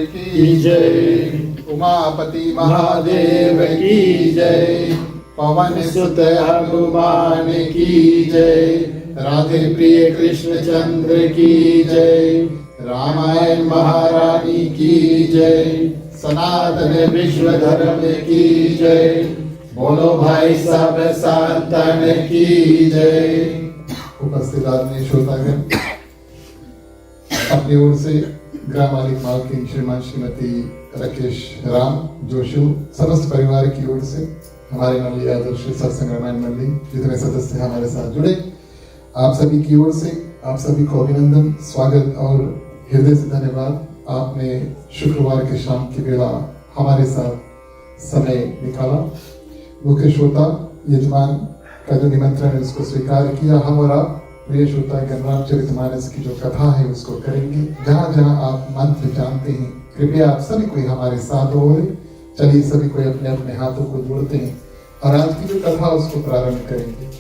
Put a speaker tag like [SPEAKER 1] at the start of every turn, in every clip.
[SPEAKER 1] की जय, उमापति महादेव की जय, पवन सुत हनुमान की जय, राधे प्रिय कृष्ण चंद्र की जय, रामायण महारानी की जय, सनातन विश्व धर्म की जय, बोलो भाई सब संतन की जय। उपस्थित आदरणीय श्रोतागण, अपनी ओर से ग्राम मालिक मालकिन श्रीमान श्रीमती राकेश राम जोशी समस्त परिवार की ओर से हमारे मंडली आदर्श सत्संग रामायण मंडली जितने सदस्य हमारे साथ जुड़े, आप सभी की ओर से आप सभी को अभिनंदन, स्वागत और हृदय से धन्यवाद। आपने शुक्रवार के शाम की वेला हमारे साथ समय निकाला। मुख्य श्रोता यजमान का जो निमंत्रण है उसको स्वीकार किया। हम और आप प्रिय श्रोता रामचरितमानस की जो कथा है उसको करेंगे। जहाँ जहाँ आप मंत्र जानते हैं कृपया आप सभी कोई हमारे साथ बोले। चलिए सभी कोई अपने अपने हाथों को जोड़ते हैं और आज की जो कथा उसको प्रारंभ करेंगे।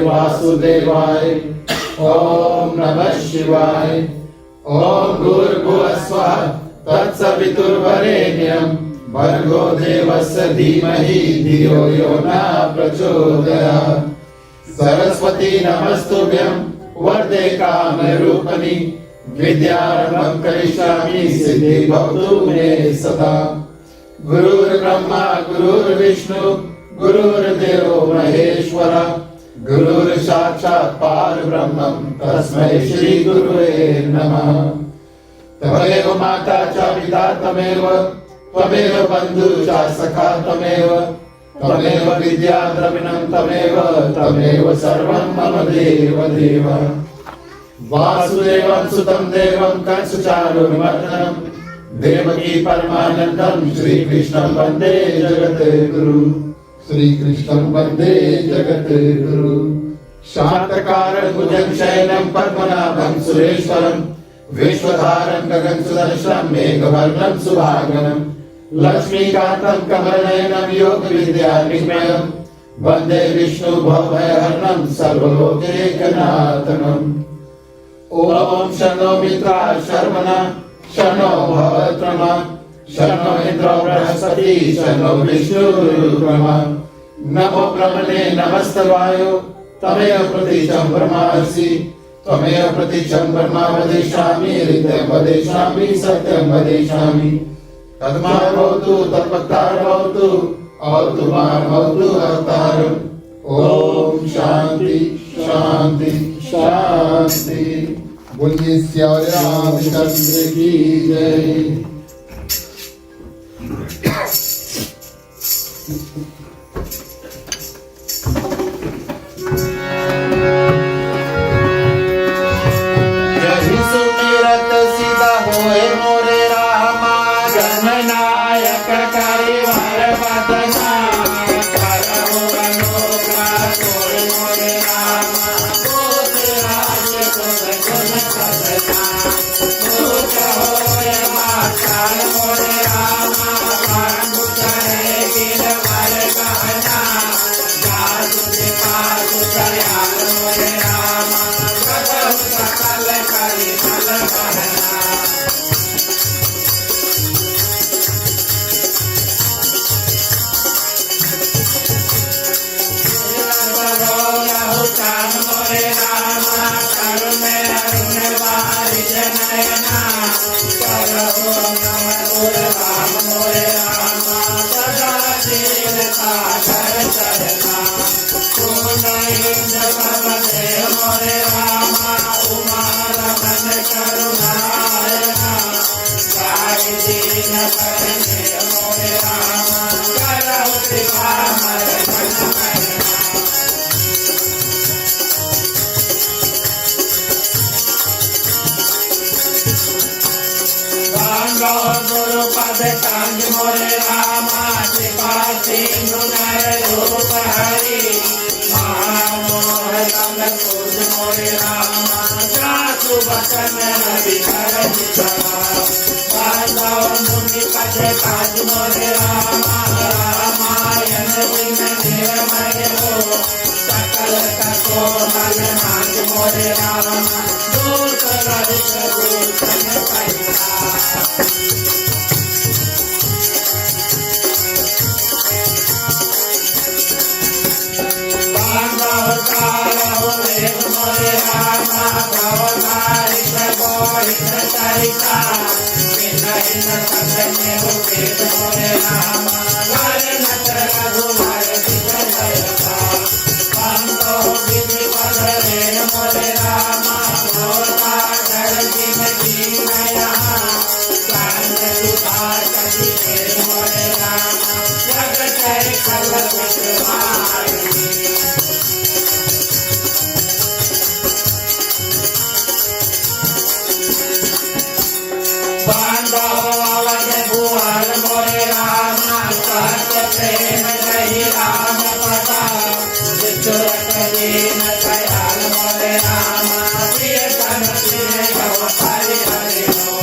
[SPEAKER 2] वासुदेवाय ओम नमः शिवाय। ओम भूर्भुवः स्वः तत्सवितुर्वरेण्यं भर्गो देवस्य धीमहि धियो यो न प्रचोदयात्। सरस्वती नमस्तुभ्यं वरदे कामरूपिणि विद्यारम्भं करिष्यामि सिद्धि भवतु मे सदा। गुरुर्ब्रह्मा गुरुर्विष्णु गुरुर्देवो महेश्वरः गुरुर् साक्षात् परब्रह्मं तस्मै श्री गुरुवे नमः। तमेव माता च पिता तमेव बन्धु च सखा तमेव विद्या द्रविणं तमेव सर्वं मम देव देव। वासुदेवं सुतं देवं कंसचाणूरमर्दनं देवकी परमानन्दं श्रीकृष्णं वन्दे जगद्गुरु। श्री कृष्णं वन्दे जगद्गुरु। शान्तकारं भुजगशयनं पद्मनाभं सुरेश्वरं विश्वधारं गगनसदृशं मेघवर्णं सुभागनं लक्ष्मीकान्तं कमलनयनं योगविद्यानिमयं वन्दे विष्णुभवभयहरणं सर्वलोकैकनाथनं। ॐ शन्नो मित्राः शर्मणा शन्नो भवत्रमा शन्नो इंद्रो बृहस्पति शन्नो विष्णुरुक्रमः। नमो ब्रह्मणे नमस्तवायो तमेव प्रतीचं ब्रह्मासि त्वमेव प्रतीचं ब्रह्मा वदिष्यामि ऋतं वदिष्यामि सत्यं वदिष्यामि। तद्मार् भवतु तत्वक्तार् भवतु अवतुमार् भवतु अवतारम्। ओम शांति शांति शांति।
[SPEAKER 1] बोलिए सियावर रामचंद्र की जय।
[SPEAKER 2] यही सुमिरत सीधा होए मोरे रामा जननायक करिवार बदना करहु अनुग्रह तोरे मोरे रामा भूत राज गुण सदना भूत होए माताल मोरे रामा परम करे गिरवर गहना जातु पातु दयाल मोरे रामा सकल करी फल बहना। मोरे रामा करुण अरुण बारि जनयना करहु नमः राम मोरे रामा सदा दीनता कर चरना। मोरे रामा उमा रमन करुणायना गाय दीन करने मोरे रामा करहु कृपा मरन मरना। गुरु पद कांज मोरे रामा कृपा सिंधु नर रूप हरि महामोह तम पूज मोरे रामा जासु बचन रवि कर बांधव मुनि पद कांज मोरे रामा रामायण बिन निर्मय हो सकल तत्व मल मांग मोरे रामा दूत रहित दूतन पैसा मोरे रामा भवनारी प्रबोधित सरिता विनयन सदने उपेत मोरे रामा वर्णत रघुवर विजयता संतो विधि पदरेण मोरे रामा भवसागर दिन दीनया चांद सुधा कति मोरे रामा जगत कलप मारी मोरे रामा सत्य प्रेम जय राम पदा विचुरत दीन दयाल मोरे रामा प्रियतम प्रिय गवतारी हरि हो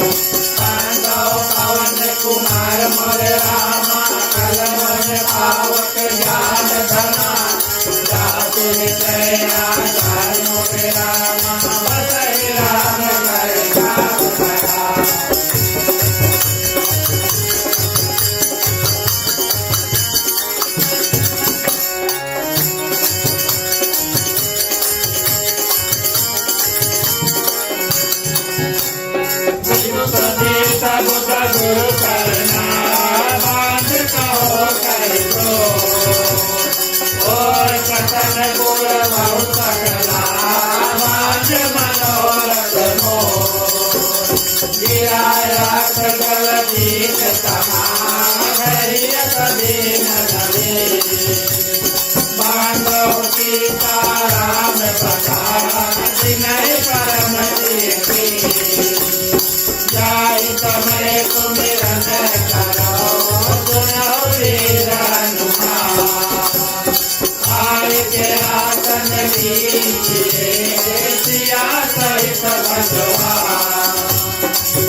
[SPEAKER 2] बांधव पवन कुमार मोरे रामा कलमन पावक ज्ञान धना जातु निश्चय आधार मोरे रामा बसहि राम कर जात करा गुरु करना बांध कहो कर दो और कथन गुर बहुत सकला बांध मनोरथ हो गिराया सकल दीन समा हरियत दीन नवे बांधव सीता राम पदा विनय परम देखी जाय तमरे कुमिरन करो सुनो वीर हनुमान आय के आसन लीजिए सिया सहित भगवान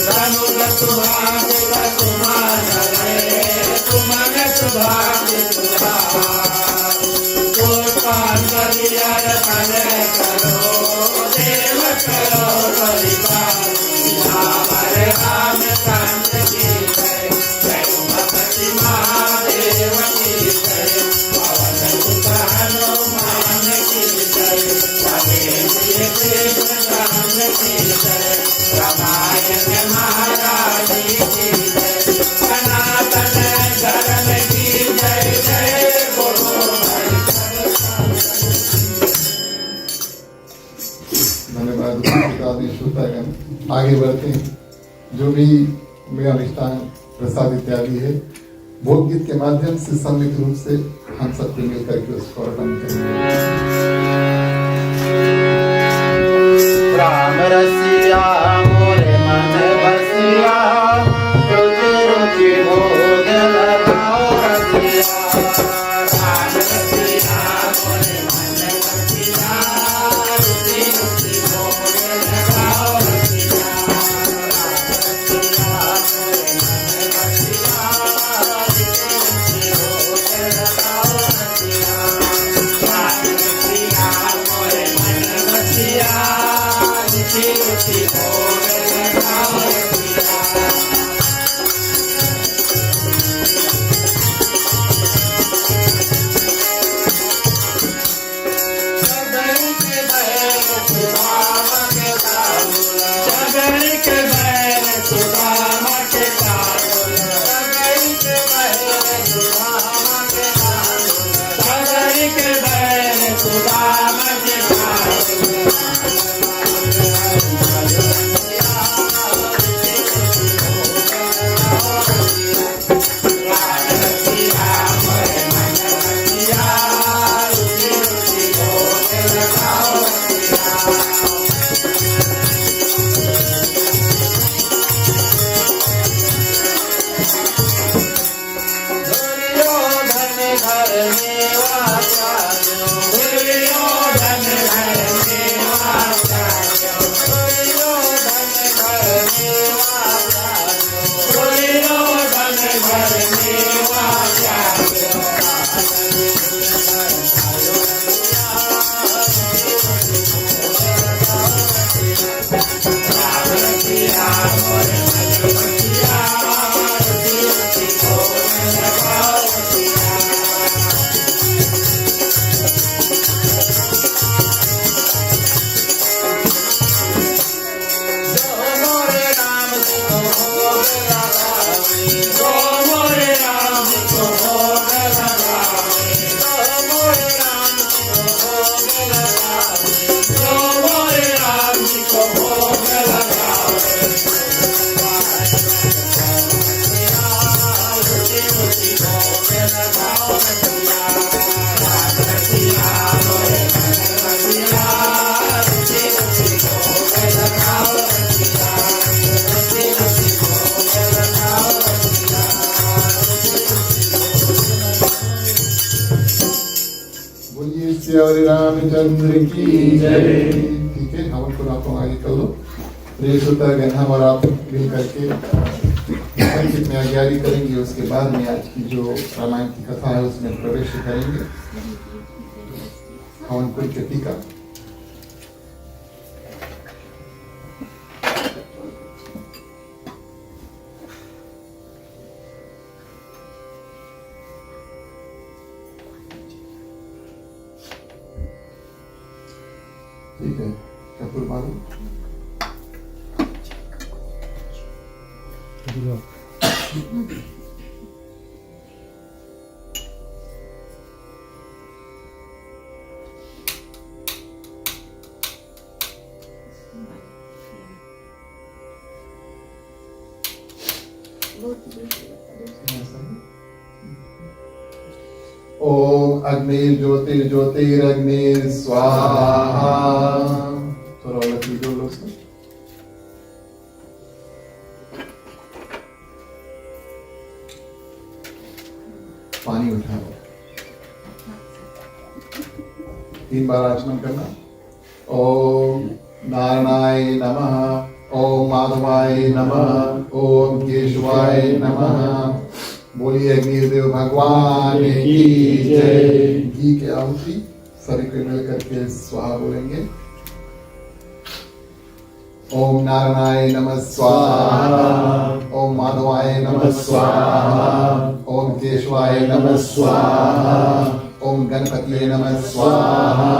[SPEAKER 2] रनुग सुहाग सुमान रे तुमन सुभाग सुधार पुष्पांजलियर तन करो देव करो परिवार हरे राम कांत की जय जय उमापति महादेव की जय पवन सुत हनुमान की जय रवि कृष्ण राम की जय रामायण महाराज की जय सनातन धर्म की जय जय बोलो
[SPEAKER 1] धन्यवाद। आगे बढ़ते हैं। जो भी मेरा मिष्ठान प्रसाद इत्यादि है भोग गीत के माध्यम से सम्मिलित रूप से हम सब मिलकर के उसको अर्पण करेंगे।
[SPEAKER 2] राम रसिया मोरे मन बसिया रुचि रुचि भोग लगाओ रसिया राम रसिया मोरे मन बसिया रुचि रुचि भोग लगाओ रसिया मोरे मन बसिया रुचि रुचि भोग लगाओ रसिया सुदामा के
[SPEAKER 1] श्री रामचंद्र की जय। ठीक है, हवन को आप आगे कर लो। प्रिय श्रोतागण, हम और आप मिल करके संगीत में आज्ञारी करेंगे। उसके बाद में आज की जो रामायण की कथा है उसमें प्रवेश करेंगे। हवन कुल के टीका। ठीक है, कपूर मारो। ओम अग्नि ज्योतिर्ज्योतिरग्नि स्वाहा। थोड़ा अलग लीजिए लोग से। पानी उठाओ। 3 बार आचमन करना। ओम नारायणाय नमः, ओम माधवाय नमः, ओम केशवाय नमः। बोलिए अग्निदेव भगवान की जय। घी के आहुति सभी को मिल करके स्वाहा बोलेंगे। ओम नारायणाय नमः स्वाहा, ओम माधवाय नमः स्वाहा, ओम केशवाय नमः स्वाहा, ओम गणपतिये नमः स्वाहा।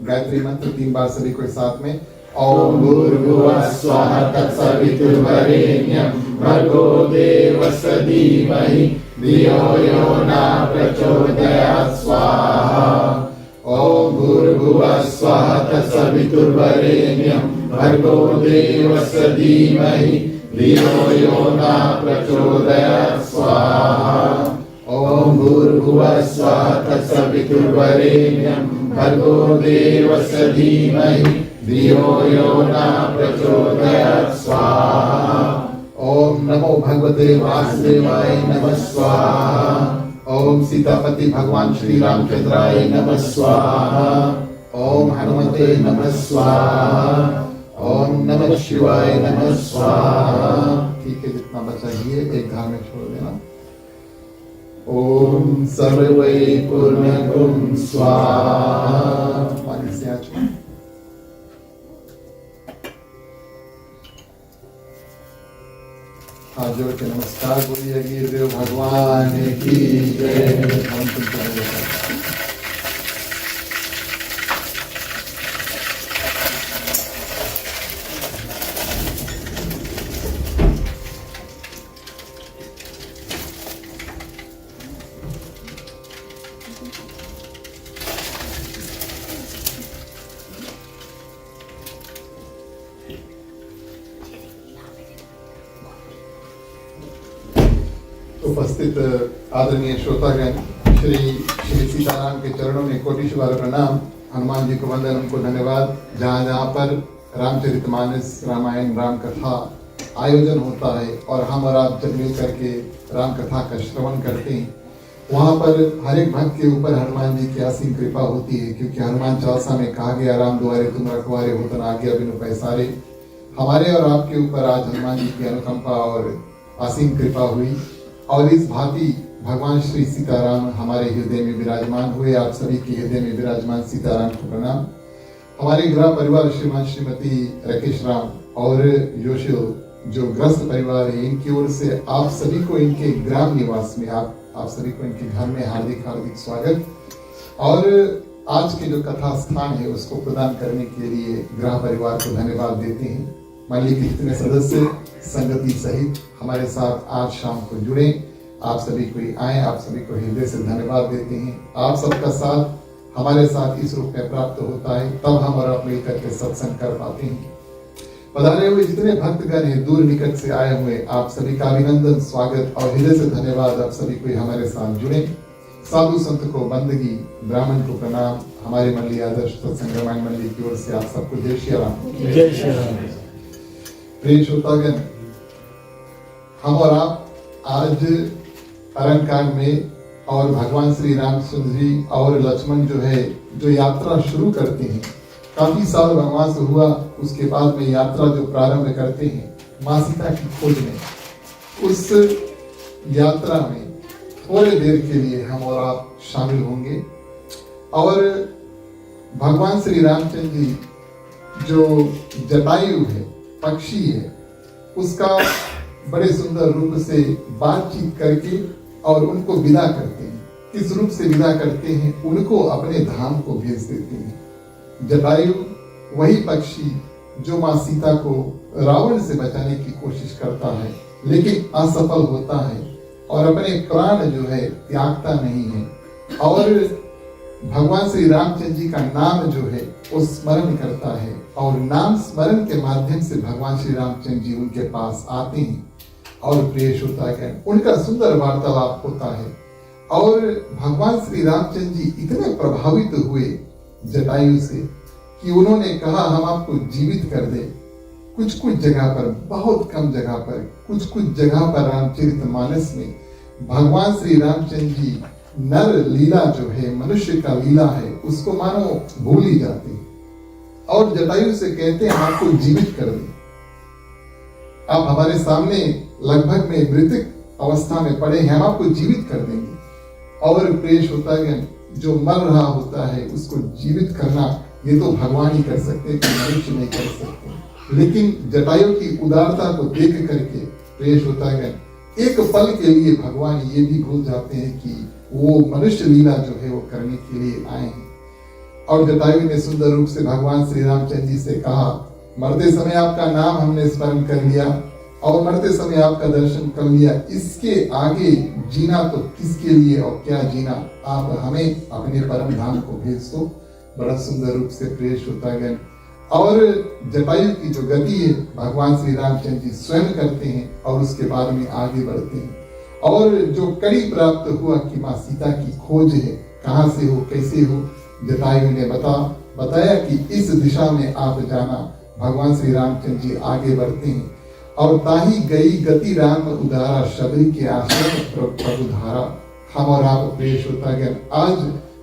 [SPEAKER 1] गायत्री मंत्र 3 बार सभी को साथ में। ओम भूर्भुवः स्वः तत्सवितुर्वरेण्यं भर्गो देवस्य धीमहि धियो यो न प्रचोदयात् स्वाहा। ओम भूर्भुवः स्वः तत्सवितुर्वरेण्यं भर्गो देवस्य धीमहि धियो यो न प्रचोदयात् स्वाहा। ओम भूर्भुवः स्वः तत्सवितुर्वरेण्यं भर्गो देवस्य धीमहि धियो यो न प्रचोदयात् स्वाहा। ओम नमो भगवते वासुदेवाय नमः स्वाहा। ओम सीतापति भगवान श्री रामचंद्राय नमः स्वाहा। ओम हनुमते नमः स्वाहा। ओम नमः शिवाय नमः स्वाहा। ठीक है, जितना बचा ये एक धार में छोड़ देना। ओम सर्वै पूर्णगुं स्वाहा। पानी से आचमन। हाथ जोड़ के नमस्कार बोलिए अग्निदेव भगवान की जय। हम उपस्थित आदरणीय श्रोतागण, श्री श्री सीताराम के चरणों में कोटिश्वर प्रणाम। हनुमान जी को वंदन, उनको धन्यवाद। जहाँ जहाँ पर रामचरितमानस रामायण राम कथा आयोजन होता है और हम और आप जब मिल करके राम कथा का श्रवण करते हैं, वहाँ पर हर एक भक्त के ऊपर हनुमान जी की असीम कृपा होती है। क्योंकि हनुमान चालीसा में कहा गया, राम द्वारे तुम रखवारे हो तन आज्ञा बिनु पैसारे। हमारे और आपके ऊपर आज हनुमान जी की अनुकंपा और असीम कृपा हुई और इस भांति भगवान श्री सीताराम हमारे हृदय में विराजमान हुए। आप सभी के हृदय में विराजमान सीताराम को प्रणाम। हमारे गृह परिवार श्रीमान श्रीमती राकेश राम और योशिल जो ग्रस्त परिवार है, इनकी ओर से आप सभी को इनके ग्राम निवास में आप सभी को इनके घर में हार्दिक हार्दिक स्वागत। और आज के जो कथा स्थान है उसको प्रदान करने के लिए गृह परिवार को धन्यवाद देते हैं। मान लीजिए कितने सदस्य संगति सहित हमारे साथ आज शाम को जुड़े। आप सभी को आए, आप सभी को हृदय से धन्यवाद देते हैं। आप सबका साथ हमारे साथ इस रूप में प्राप्त होता है, तब हम और आप मिलकर के सत्संग कर पाते हैं। पधारे हुए जितने भक्तगण हैं, दूर निकट से आए हुए, आप सभी का अभिनंदन, स्वागत और हृदय से धन्यवाद। आप सभी को हमारे साथ जुड़े। साधु संत को बंदगी, ब्राह्मण को प्रणाम। हमारे मंडली आदर्श सत्संग रामायण मंडली की ओर से आप सबको जय श्री राम।
[SPEAKER 3] जय श्री राम।
[SPEAKER 1] प्रिय श्रोतागण, हम और आप आज अरण्यकांड में और भगवान श्री रामचंद्र जी और लक्ष्मण जो है जो यात्रा शुरू करते हैं, काफी साल वनवास हुआ, उसके बाद में यात्रा जो प्रारंभ करते हैं माँ सीता की खोज में। उस यात्रा में थोड़े देर के लिए हम और आप शामिल होंगे और भगवान श्री रामचंद्र जी जो जटायु है, पक्षी है, उसका बड़े सुंदर रूप से बातचीत करके और उनको विदा करते हैं। किस रूप से विदा करते हैं? उनको अपने धाम को भेज देते हैं। जटायु वही पक्षी जो माँ सीता को रावण से बचाने की कोशिश करता है लेकिन असफल होता है और अपने प्राण जो है त्यागता नहीं है और भगवान श्री रामचंद्र जी का नाम जो है वो स्मरण करता है और नाम स्मरण के माध्यम से भगवान श्री रामचंद्र जी उनके पास आते हैं और प्रेष होता है, उनका सुंदर वार्तालाप होता है और भगवान श्री रामचंद्र जी इतने प्रभावित हुए जटायु से कि उन्होंने कहा हम आपको जीवित कर दे। कुछ जगह पर, बहुत कम जगह पर, कुछ जगह पर रामचरितमानस में भगवान श्री रामचंद्र जी नर लीला जो है, मनुष्य का लीला है, उसको मानो भूल ही जाते हैं और जटायु से कहते हैं हम आपको जीवित कर दें। आप हमारे सामने लगभग में मृतक अवस्था में पड़े हैं, हम आपको जीवित कर देंगे। और प्रेष होता है जो मर रहा होता है उसको जीवित करना ये तो भगवान ही कर सकते, कोई मनुष्य नहीं कर सकते। लेकिन जटायु की उदारता को देख करके प्रेष होता है एक पल के लिए भगवान ये भी भूल जाते हैं कि वो मनुष्य लीला जो है वो करने के लिए आए हैं। और जटायु ने सुंदर रूप से भगवान श्री रामचंद्र जी से कहा मरते समय आपका नाम हमने स्मरण कर लिया और मरते समय आपका दर्शन कर लिया, इसके आगे जीना तो किसके लिए और क्या जीना, आप हमें अपने परम धाम को भेज दो। बड़ा सुंदर रूप से प्रेष होता गया और जटायु की जो गति है भगवान श्री रामचंद्र जी स्वयं करते हैं और उसके बाद में आगे बढ़ते हैं और जो कड़ी प्राप्त हुआ कि माँ सीता की खोज है, कहाँ से हो, कैसे हो, जटायु ने बताया कि इस दिशा में आप जाना। भगवान श्री रामचंद्र जी आगे बढ़ते हैं और ताही गई गति राम उदारा, शबरी के आश्रम प्रभु धारा। हम और आप प्रेष होता गया। आज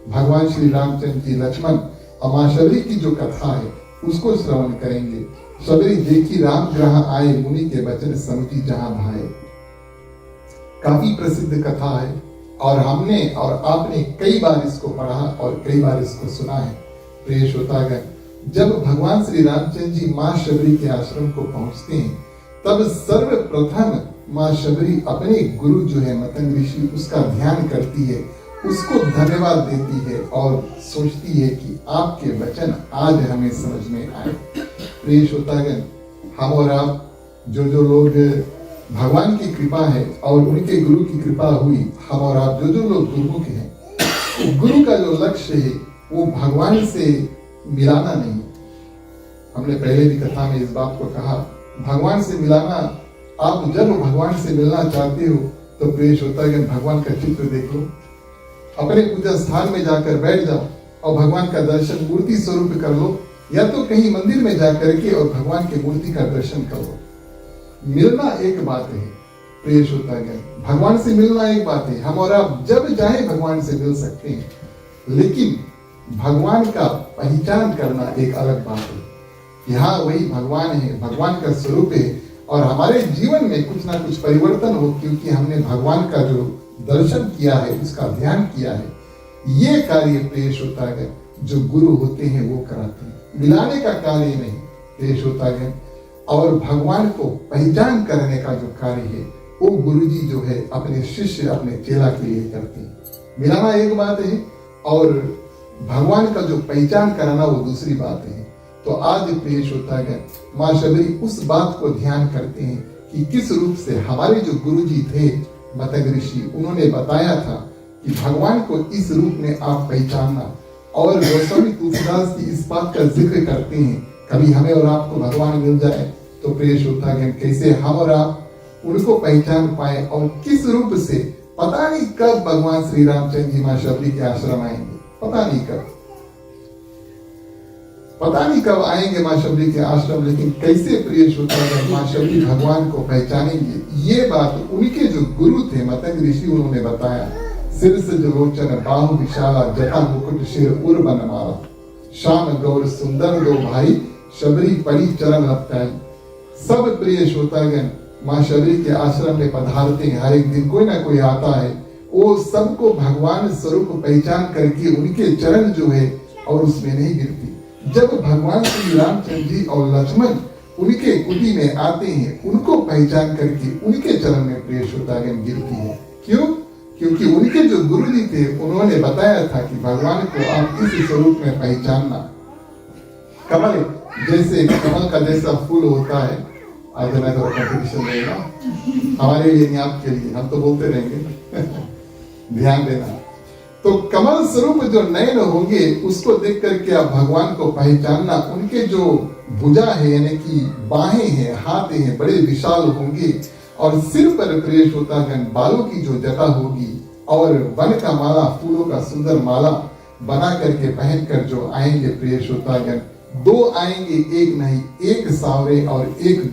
[SPEAKER 1] भगवान श्री रामचंद्र जी लक्ष्मण और माँ शबरी की जो कथा है उसको श्रवण करेंगे। शबरी देखी राम ग्रह आए, मुनि के वचन समझी जहां भाए। काफी प्रसिद्ध कथा है और हमने और आपने कई बार इसको पढ़ा और कई बार इसको सुना है। प्रेष होता गया जब भगवान श्री रामचंद्र जी माँ शबरी के आश्रम को पहुंचते हैं तब सर्वप्रथम माँ शबरी अपने गुरु जो है मतंग ऋषि उसका ध्यान करती है, उसको धन्यवाद देती है और सोचती है कि आपके वचन आज हमें समझ में आए। प्रेष होता है हम और आप जो लोग भगवान की कृपा है और उनके गुरु की कृपा हुई, हम और आप जो लोग गुरुमुख हैं, तो गुरु का जो लक्ष्य है वो भगवान से मिलाना नहीं। हमने पहले भी कथा में इस बात को कहा, भगवान से मिलाना, आप जब भगवान से मिलना चाहते हो तो प्रेष होता है कि भगवान का चित्र देख लो, अपने पूजा स्थान में जाकर बैठ जाओ और भगवान का दर्शन मूर्ति स्वरूप कर लो, या तो कहीं मंदिर में जाकर के और भगवान की मूर्ति का दर्शन कर लो। मिलना एक बात है, प्रेष होता है भगवान से मिलना एक बात है। हम और आप जब चाहे भगवान से मिल सकते हैं, लेकिन भगवान का पहचान करना एक अलग बात है। यहाँ वही भगवान है, भगवान का स्वरूप है और हमारे जीवन में कुछ ना कुछ परिवर्तन हो क्योंकि हमने भगवान का जो दर्शन किया है, उसका ध्यान किया है। ये कार्य प्रेष होता है जो गुरु होते हैं वो कराते हैं, मिलाने का कार्य नहीं प्रेष होता है। और भगवान को पहचान करने का जो कार्य है वो गुरुजी जो है अपने शिष्य, अपने चेला के लिए करते हैं। मिलाना एक बात है और भगवान का जो पहचान कराना वो दूसरी बात है। तो आज प्रेष होता है माँ शबरी उस बात को ध्यान करते हैं कि किस रूप से हमारे जो गुरुजी थे मतंग ऋषि, उन्होंने बताया था कि भगवान को इस रूप में आप पहचानना। और गोस्वामी तुलसीदास जी इस बात का जिक्र करते हैं, कभी हमें और आपको भगवान मिल जाए तो प्रेष होता है कैसे हम और आप उनको पहचान पाए और किस रूप से। पता नहीं कब भगवान श्री रामचंद्र जी माँ शबरी के आश्रम आएंगे, पता नहीं कब आएंगे माँ शबरी के आश्रम, लेकिन कैसे प्रेष होता है माँ शबरी भगवान को पहचानेंगे। ये बात उनके जो गुरु थे मतंग ऋषि, उन्होंने बताया। सिर से लोचन बाहु विशाला जटा मुकुट शिर उर्बन माला श्याम गौर सुंदर दो भाई शबरी पड़ी चरण लपटाई। सब प्रिय श्रोतागण माँ शबरी के आश्रम में पधारते हैं। हर एक दिन कोई ना कोई आता है, वो सबको भगवान स्वरूप पहचान करके उनके चरण जो है और उसमें नहीं गिरती। जब भगवान श्री रामचंद्र जी और लक्ष्मण उनके कुटी में आते हैं, उनको पहचान करके उनके चरण में प्रिय श्रोतागण गिरती है। क्यों? क्योंकि उनके जो गुरु जी थे उन्होंने बताया था कि भगवान को आप इस स्वरूप में पहचानना। कमल जैसे कमल का जैसा फूल होता है, आज मैं तो कंपटीशन देगा हमारे लिए नहीं आपके लिए, हम तो बोलते रहेंगे ध्यान देना। तो कमल स्वरूप जो नयन होंगे उसको देख करके आप भगवान को पहचानना। उनके जो भुजा है यानी कि बाहें हैं, हाथ हैं, बड़े विशाल होंगे और सिर पर प्रिय श्रोतागण बालों की जो जटा होगी और वन का माला, फूलों का सुंदर माला बना करके पहनकर जो आएंगे प्रिय श्रोतागण, दो आएंगे एक नहीं, एक सावरे और एक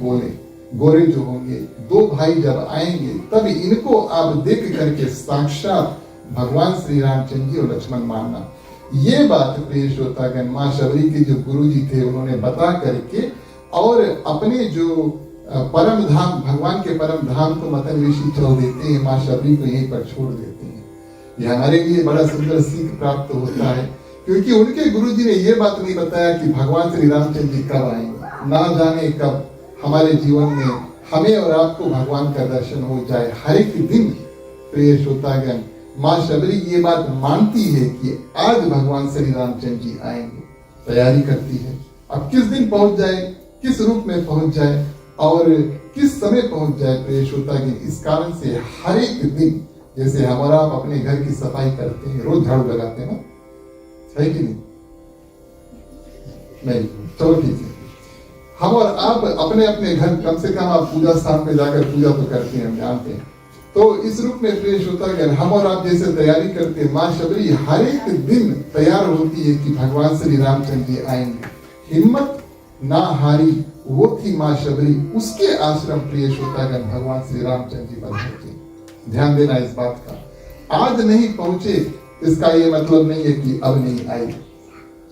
[SPEAKER 1] गोरे जो होंगे, दो भाई जब आएंगे तब इनको आप देख करके साक्षात भगवान श्री रामचंद्र जी और लक्ष्मण मानना। ये बात प्रिय श्रोतागण माँ शबरी के जो गुरु जी थे उन्होंने बता करके और अपने जो परम धाम, भगवान के परम धाम को मतंग ऋषि चल देते हैं, माँ शबरी को यहीं पर छोड़ देते हैं। यह हमारे लिए बड़ा सुंदर सीख प्राप्त होता है, क्योंकि उनके गुरु जी ने ये बात नहीं बताया कि भगवान श्री रामचंद्र जी कब आएंगे। ना जाने कब हमारे जीवन में हमें और आपको भगवान का दर्शन हो जाए। हर एक दिन प्रिय श्रोतागण माँ शबरी ये बात मानती है कि आज भगवान श्री रामचंद्र जी आएंगे, तैयारी करती है। अब किस दिन पहुंच जाए, किस रूप में पहुंच जाए और किस समय पहुंच जाए प्रिय श्रोतागण, इस कारण से हर एक दिन जैसे हमारा आप अपने घर की सफाई करते हैं, रोज झाड़ू लगाते हैं ना, है कि नहीं? चलो ठीक है, हम और आप अपने अपने घर कम से कम आप पूजा स्थान पे जाकर पूजा तो करते हैं, हम जानते हैं। तो इस रूप में प्रिय श्रोतागण हम और आप जैसे तैयारी करते हैं, माँ शबरी हर एक दिन तैयार होती है कि भगवान श्री रामचंद्र जी आएंगे। हिम्मत ना हारी वो थी माँ शबरी, उसके आश्रम प्रिय श्रोतागण भगवान श्री रामचंद्र जी पधारते। ध्यान देना इस बात का। आज नहीं पहुंचे इसका ये मतलब नहीं है कि अब नहीं आए।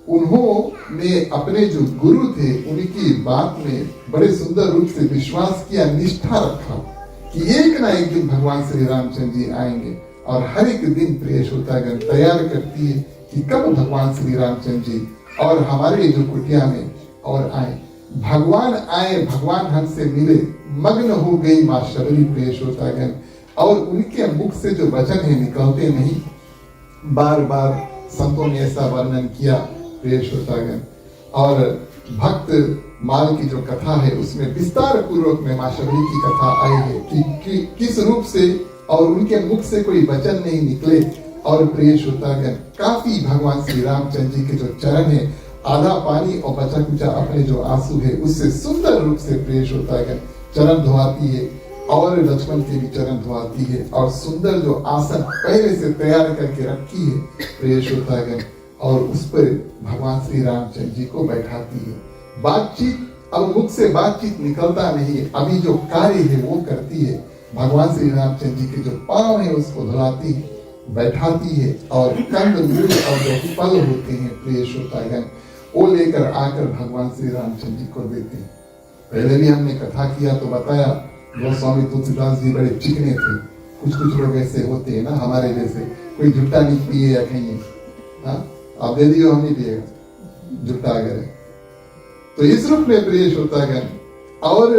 [SPEAKER 1] उन्होंने अपने जो गुरु थे उनकी बात में बड़े सुंदर रूप से विश्वास किया, निष्ठा रखा कि एक ना एक दिन भगवान श्री रामचंद्र जी आएंगे। और हर एक दिन प्रिय श्रोतागण तैयार करती है कि कब भगवान श्री रामचंद्र जी और हमारे जो कुटिया में और आए, भगवान आए, भगवान हमसे मिले। मग्न हो गई माँ शबरी प्रिय श्रोतागण, और उनके मुख से जो वचन है निकलते नहीं। बार बार संतों ने ऐसा वर्णन किया प्रिय श्रोतागण। और भक्त माल की जो कथा है उसमें विस्तार पूर्वक में माँ शबरी की कथा आई है कि किस रूप से और उनके मुख से कोई वचन नहीं निकले। और प्रिय श्रोतागण काफी भगवान श्री रामचंद्र जी के जो चरण है, आधा पानी और बचा कुचा अपने जो आंसू है उससे सुंदर रूप से प्रिय श्रोतागण चरण धोआती है और लक्ष्मण के भी चरण धोआती है। और सुंदर जो आसन पहले से तैयार करके रखी है प्रिय श्रोतागण, और उस पर भगवान श्री रामचंद्र जी को बैठाती है। बातचीत, अब मुख से बातचीत निकलता नहीं है, अभी जो कार्य है वो करती है। भगवान श्री रामचंद्र जी के जो पांव है उसको धुलाती है, बैठाती है और कंद मूल और जो फल होते हैं प्रिय श्रोतागण वो लेकर आकर भगवान श्री रामचंद्र जी को देते हैं। पहले भी हमने कथा किया तो बताया गोस्वामी तुलसीदास जी बड़े चिकने थे। कुछ कुछ लोग ऐसे होते हैं ना हमारे जैसे, कोई जुट्टा नहीं पिए या खाइए, आप दे दियो हम नहीं पिएगा जुट्टा अगर है तो। इस रूप में प्रिय श्रोतागण, और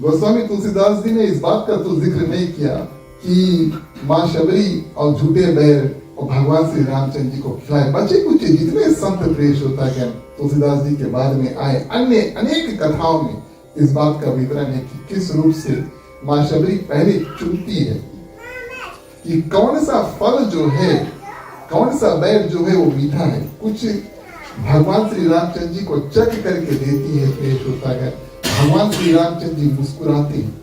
[SPEAKER 1] गोस्वामी तुलसीदास जी ने इस बात का तो जिक्र नहीं किया कि माँ शबरी और झूठे बैर और भगवान श्री रामचंद्र जी को खिलाए। बचे कुछ जितने संत प्रिय श्रोतागण तुलसीदास जी के बाद में आए, अन्य अनेक कथाओं में इस बात का विवरण है कि किस रूप से माँ शबरी पहले चुनती है कि कौन सा फल जो है, कौन सा बैर जो है वो मीठा है। कुछ भगवान श्री रामचंद्र जी को चख करके देती है प्रिय श्रोतागण। भगवान श्री रामचंद्र जी मुस्कुराते हैं,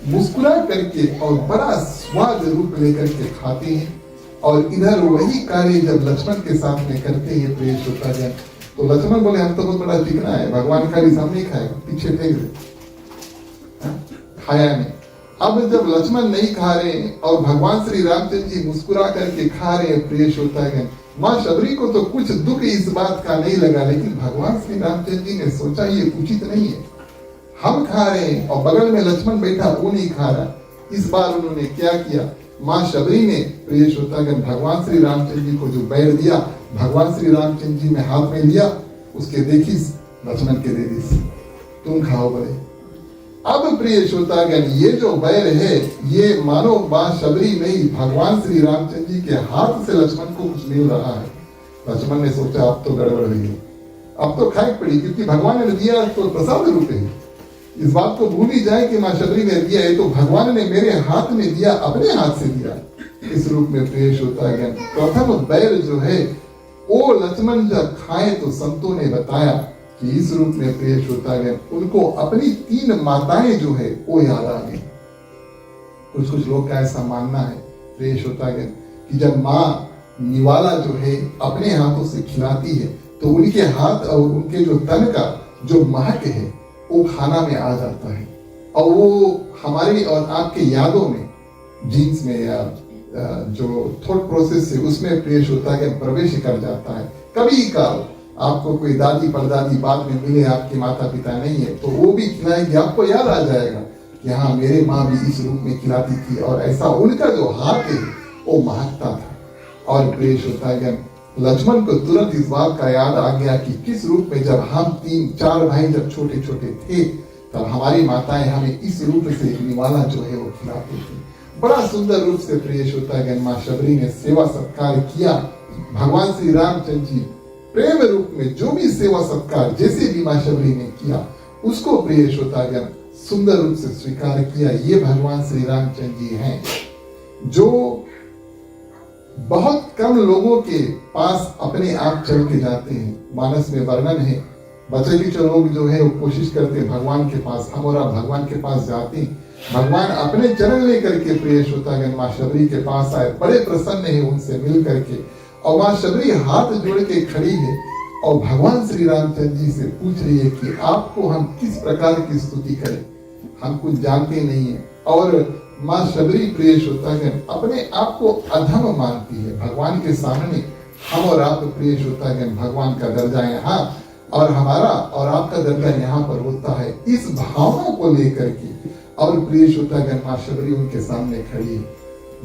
[SPEAKER 1] मुस्कुरा करके और बड़ा स्वाद रूप लेकर के खाते हैं। और इधर वही कार्य जब लक्ष्मण के साथ में करते हैं प्रिय श्रोतागण, तो लक्ष्मण बोले हम तो बहुत बड़ा चिकना है, भगवान का भी सामने खाएगा, पीछे फेंक दे, खाया नहीं। अब जब लक्ष्मण नहीं खा रहे हैं और भगवान श्री रामचंद्र जी मुस्कुरा करके खा रहे हैं प्रिय श्रोतागण, माँ शबरी को तो कुछ दुख इस बात का नहीं लगा, लेकिन भगवान श्री रामचंद्र जी ने सोचा ये उचित नहीं है, हम खा रहे हैं और बगल में लक्ष्मण बैठा वो नहीं खा रहा। इस बार उन्होंने क्या किया, माँ शबरी ने प्रिय श्रोतागण भगवान श्री रामचंद्र जी को जो बैर दिया, भगवान श्री रामचंद्र जी ने हाथ में लिया, उसके देखी लक्ष्मण के दे दी, तुम खाओ बोले। अब प्रिय श्रोतागण ये जो बैर है ये मानो माँ शबरी नहीं, भगवान श्री रामचंद्र जी के हाथ से लक्ष्मण को कुछ मिल रहा है। लक्ष्मण ने सोचा अब तो गड़बड़ हुई है, अब तो खाई पड़ी, क्योंकि भगवान ने दिया तो प्रसाद रूप है। इस बात को भूल ही जाए कि माँ शबरी ने दिया है तो भगवान ने मेरे हाथ में दिया, अपने हाथ से दिया। इस रूप में प्रिय श्रोतागण प्रथम बैर जो है वो लक्ष्मण जब खाए तो संतों ने बताया कि इस रूप में प्रिय श्रोतागण उनको अपनी 3 माताएं जो है वो याद आ गई। कुछ लोग का ऐसा मानना है प्रिय श्रोतागण कि जब माँ निवाला जो है अपने हाथों से खिलाती है तो उनके हाथ और उनके जो तन का जो महक है वो खाना में आ जाता है और वो हमारी और आपके यादों में, जीन्स में या जो थॉट प्रोसेस है उसमें प्रिय श्रोतागण प्रवेश कर जाता है। कभी काल आपको कोई दादी परदादी बाद में मिले, आपके माता पिता नहीं है तो वो भी खिलाएंगे, आपको याद आ जाएगा कि हाँ मेरे माँ भी इस रूप में खिलाती थी और ऐसा उनका जो हाथ है वो महकता था। और प्रिय श्रोतागण लक्ष्मण को तुरंत इस बात का याद आ गया कि किस रूप में जब हम 3-4 भाई जब छोटे छोटे थे तब हमारी माताएं हमें इस रूप से निवाला जो है वो खिलाती थी। बड़ा सुंदर रूप से प्रिय श्रोतागण माँ शबरी ने सेवा सत्कार किया। भगवान श्री रामचंद्र जी प्रेम रूप में जो भी सेवा सत्कार जैसे भी माँ शबरी ने किया उसको प्रिय श्रोतागण सुंदर रूप से स्वीकार किया। ये भगवान श्री रामचंद्र जी हैं जो बहुत कम लोगों के पास अपने आप चल के जाते हैं। मानस में वर्णन है, बचे कुछ लोग जो है वो कोशिश करते हैं भगवान के पास, हम और आप भगवान के पास जाते हैं, भगवान अपने चरण लेकर के प्रिय श्रोतागण माँ शबरी के पास आए, बड़े प्रसन्न है उनसे मिल करके और माँ शबरी हाथ जोड़ के खड़ी है और भगवान श्री रामचंद्र जी से पूछ रही है कि आपको हम किस प्रकार की स्तुति करें, हम कुछ जानते नहीं है। और माँ शबरी प्रिय श्रोतागण अपने आप को अधम मानती है भगवान के सामने। हम और आप प्रिय श्रोतागण भगवान का दर्जा यहाँ और हमारा और आपका दर्जा यहाँ पर होता है, इस भावना को लेकर के और प्रिय श्रोतागण माँ शबरी उनके सामने खड़ी है।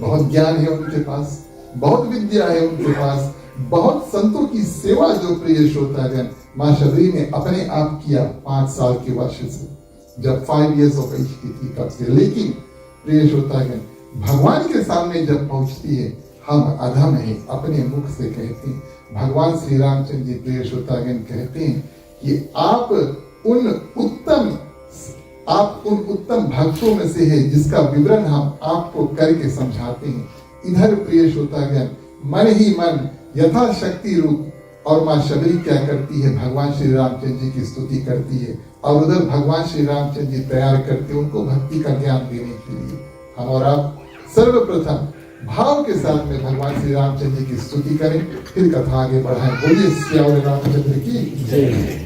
[SPEAKER 1] बहुत ज्ञान है उनके पास, बहुत विद्या है उनके पास, बहुत संतों की सेवा जो प्रिय श्रोतागण माँ शबरी ने अपने आप किया 5 साल के वर्ष से, जब 5 years of age की थी तब से। लेकिन प्रिय श्रोतागण भगवान के सामने जब पहुंचती है हम अधम हैं, अपने मुख से कहते हैं। भगवान श्री रामचंद्र जी प्रिय श्रोतागण कहते हैं कि आप उन उत्तम भक्तों में से है जिसका विवरण हम आपको करके समझाते हैं। इधर प्रिय श्रोतागण मन ही मन यथाशक्ति रूप और माँ शबरी क्या करती है, भगवान श्री रामचंद्र जी की स्तुति करती है और उधर भगवान श्री रामचंद्र जी तैयार करते उनको भक्ति का ज्ञान देने के लिए। हम और आप सर्वप्रथम भाव के साथ में भगवान श्री रामचंद्र जी की स्तुति करें, फिर कथा आगे बढ़ाएं। बोलिए श्याम रामचंद्र की जय।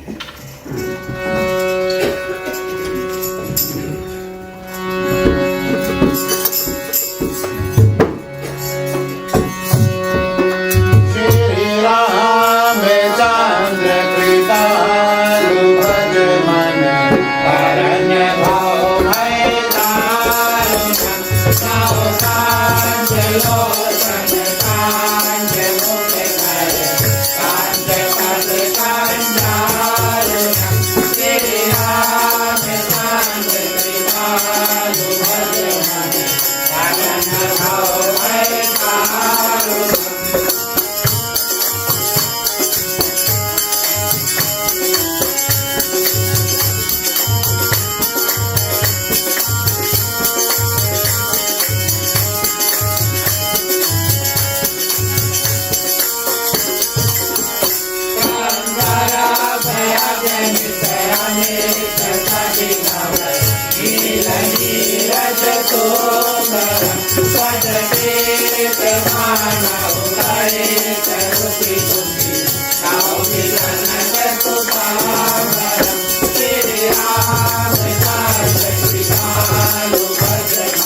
[SPEAKER 2] Shri Ram, Jai Jai Shri Ram, Bhajan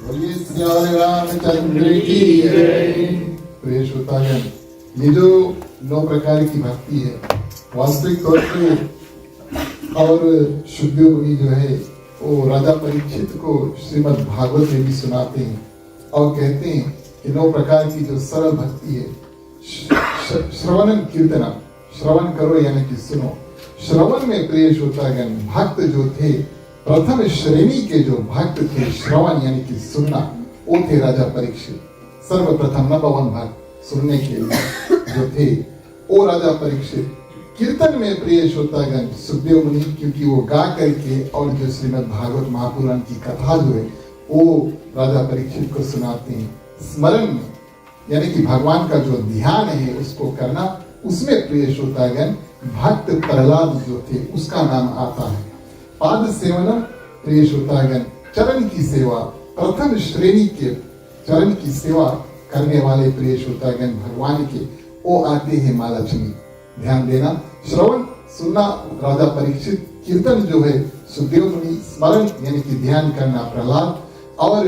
[SPEAKER 1] बोलिए श्री रामचंद्र की जय। प्रिय श्रोतागण, ये जो 9 प्रकार की भक्ति है, वास्तविक तौर पे और शुद्ध मुनि जो है वो राजा परीक्षित को श्रीमद् भागवत में भी सुनाते हैं और कहते हैं कि 9 प्रकार की जो सरल भक्ति है, श्रवणन कीर्तनम, श्रवण करो यानी कि सुनो। श्रवण में प्रिय श्रोतागण भक्त जो थे, प्रथम श्रेणी के जो भक्त थे, श्रवण यानी कि सुनना, वो थे राजा परीक्षित। सर्वप्रथम नंबर 1 भक्त सुनने के लिए जो थे वो राजा परीक्षित। कीर्तन में प्रिय श्रोतागण सुखदेव मुनि, क्योंकि वो गा करके और जो श्रीमद् भागवत महापुराण की कथा जो है वो राजा परीक्षित को सुनाते हैं। स्मरण में यानी कि भगवान का जो ध्यान है उसको करना, उसमें प्रिय श्रोतागण भक्त प्रहलाद जो थे उसका नाम आता है। पाद सेवनम प्रिय श्रोतागण चरण की सेवा, प्रथम श्रेणी के चरण की सेवा करने वाले प्रिय श्रोतागण भगवान के वो आते हैं माँ लक्ष्मी। ध्यान देना, श्रवण सुनना राजा परीक्षित, कीर्तन जो है सुखदेव मुनि, स्मरण यानी कि ध्यान करना प्रहलाद, और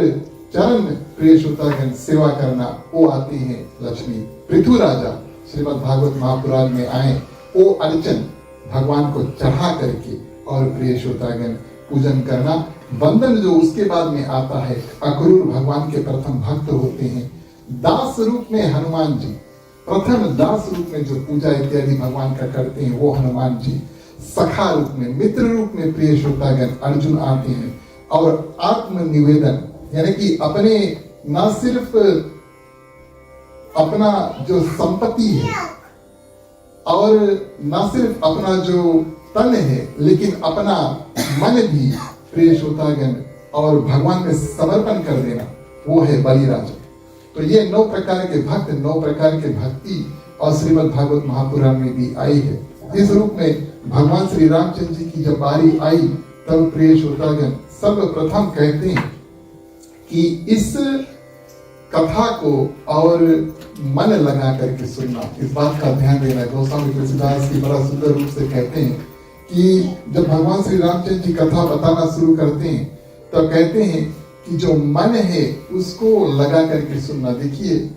[SPEAKER 1] चरण प्रिय श्रोतागण सेवा करना वो आते हैं लक्ष्मी। पृथु राजा श्रीमद् भागवत महापुराण में आए, वो अर्चन भगवान को चढ़ा करके और प्रिय श्रोतागण पूजन करना। वंदन जो उसके बाद में आता है, अक्रूर भगवान के प्रथम भक्त होते हैं। दास रूप में हनुमान जी, प्रथम दास रूप में जो पूजा इत्यादि भगवान का करते हैं वो हनुमान जी। सखा रूप में, मित्र रूप में प्रिय श्रोतागण अर्जुन आते हैं। और आत्म निवेदन यानी कि अपने न सिर्फ अपना जो संपत्ति है और न सिर्फ अपना जो तन है, लेकिन अपना मन भी प्रिय श्रोतागण और भगवान में समर्पण कर देना, वो है बलिराजा। तो ये 9 प्रकार के भक्त, 9 प्रकार के भक्ति और श्रीमद् भागवत महापुराण में भी आई है। इस रूप में भगवान श्री रामचंद्र जी की जब बारी आई तब प्रिय श्रोतागण सर्वप्रथम कहते हैं कि इस कथा को और मन लगा करके सुनना, इस बात का ध्यान देना। गोस्वामी तुलसीदास जी बड़ा सुंदर रूप से कहते हैं कि जब भगवान श्री रामचंद्र जी कथा बताना शुरू करते हैं तो कहते हैं कि जो मन है उसको लगा करके सुनना। देखिए,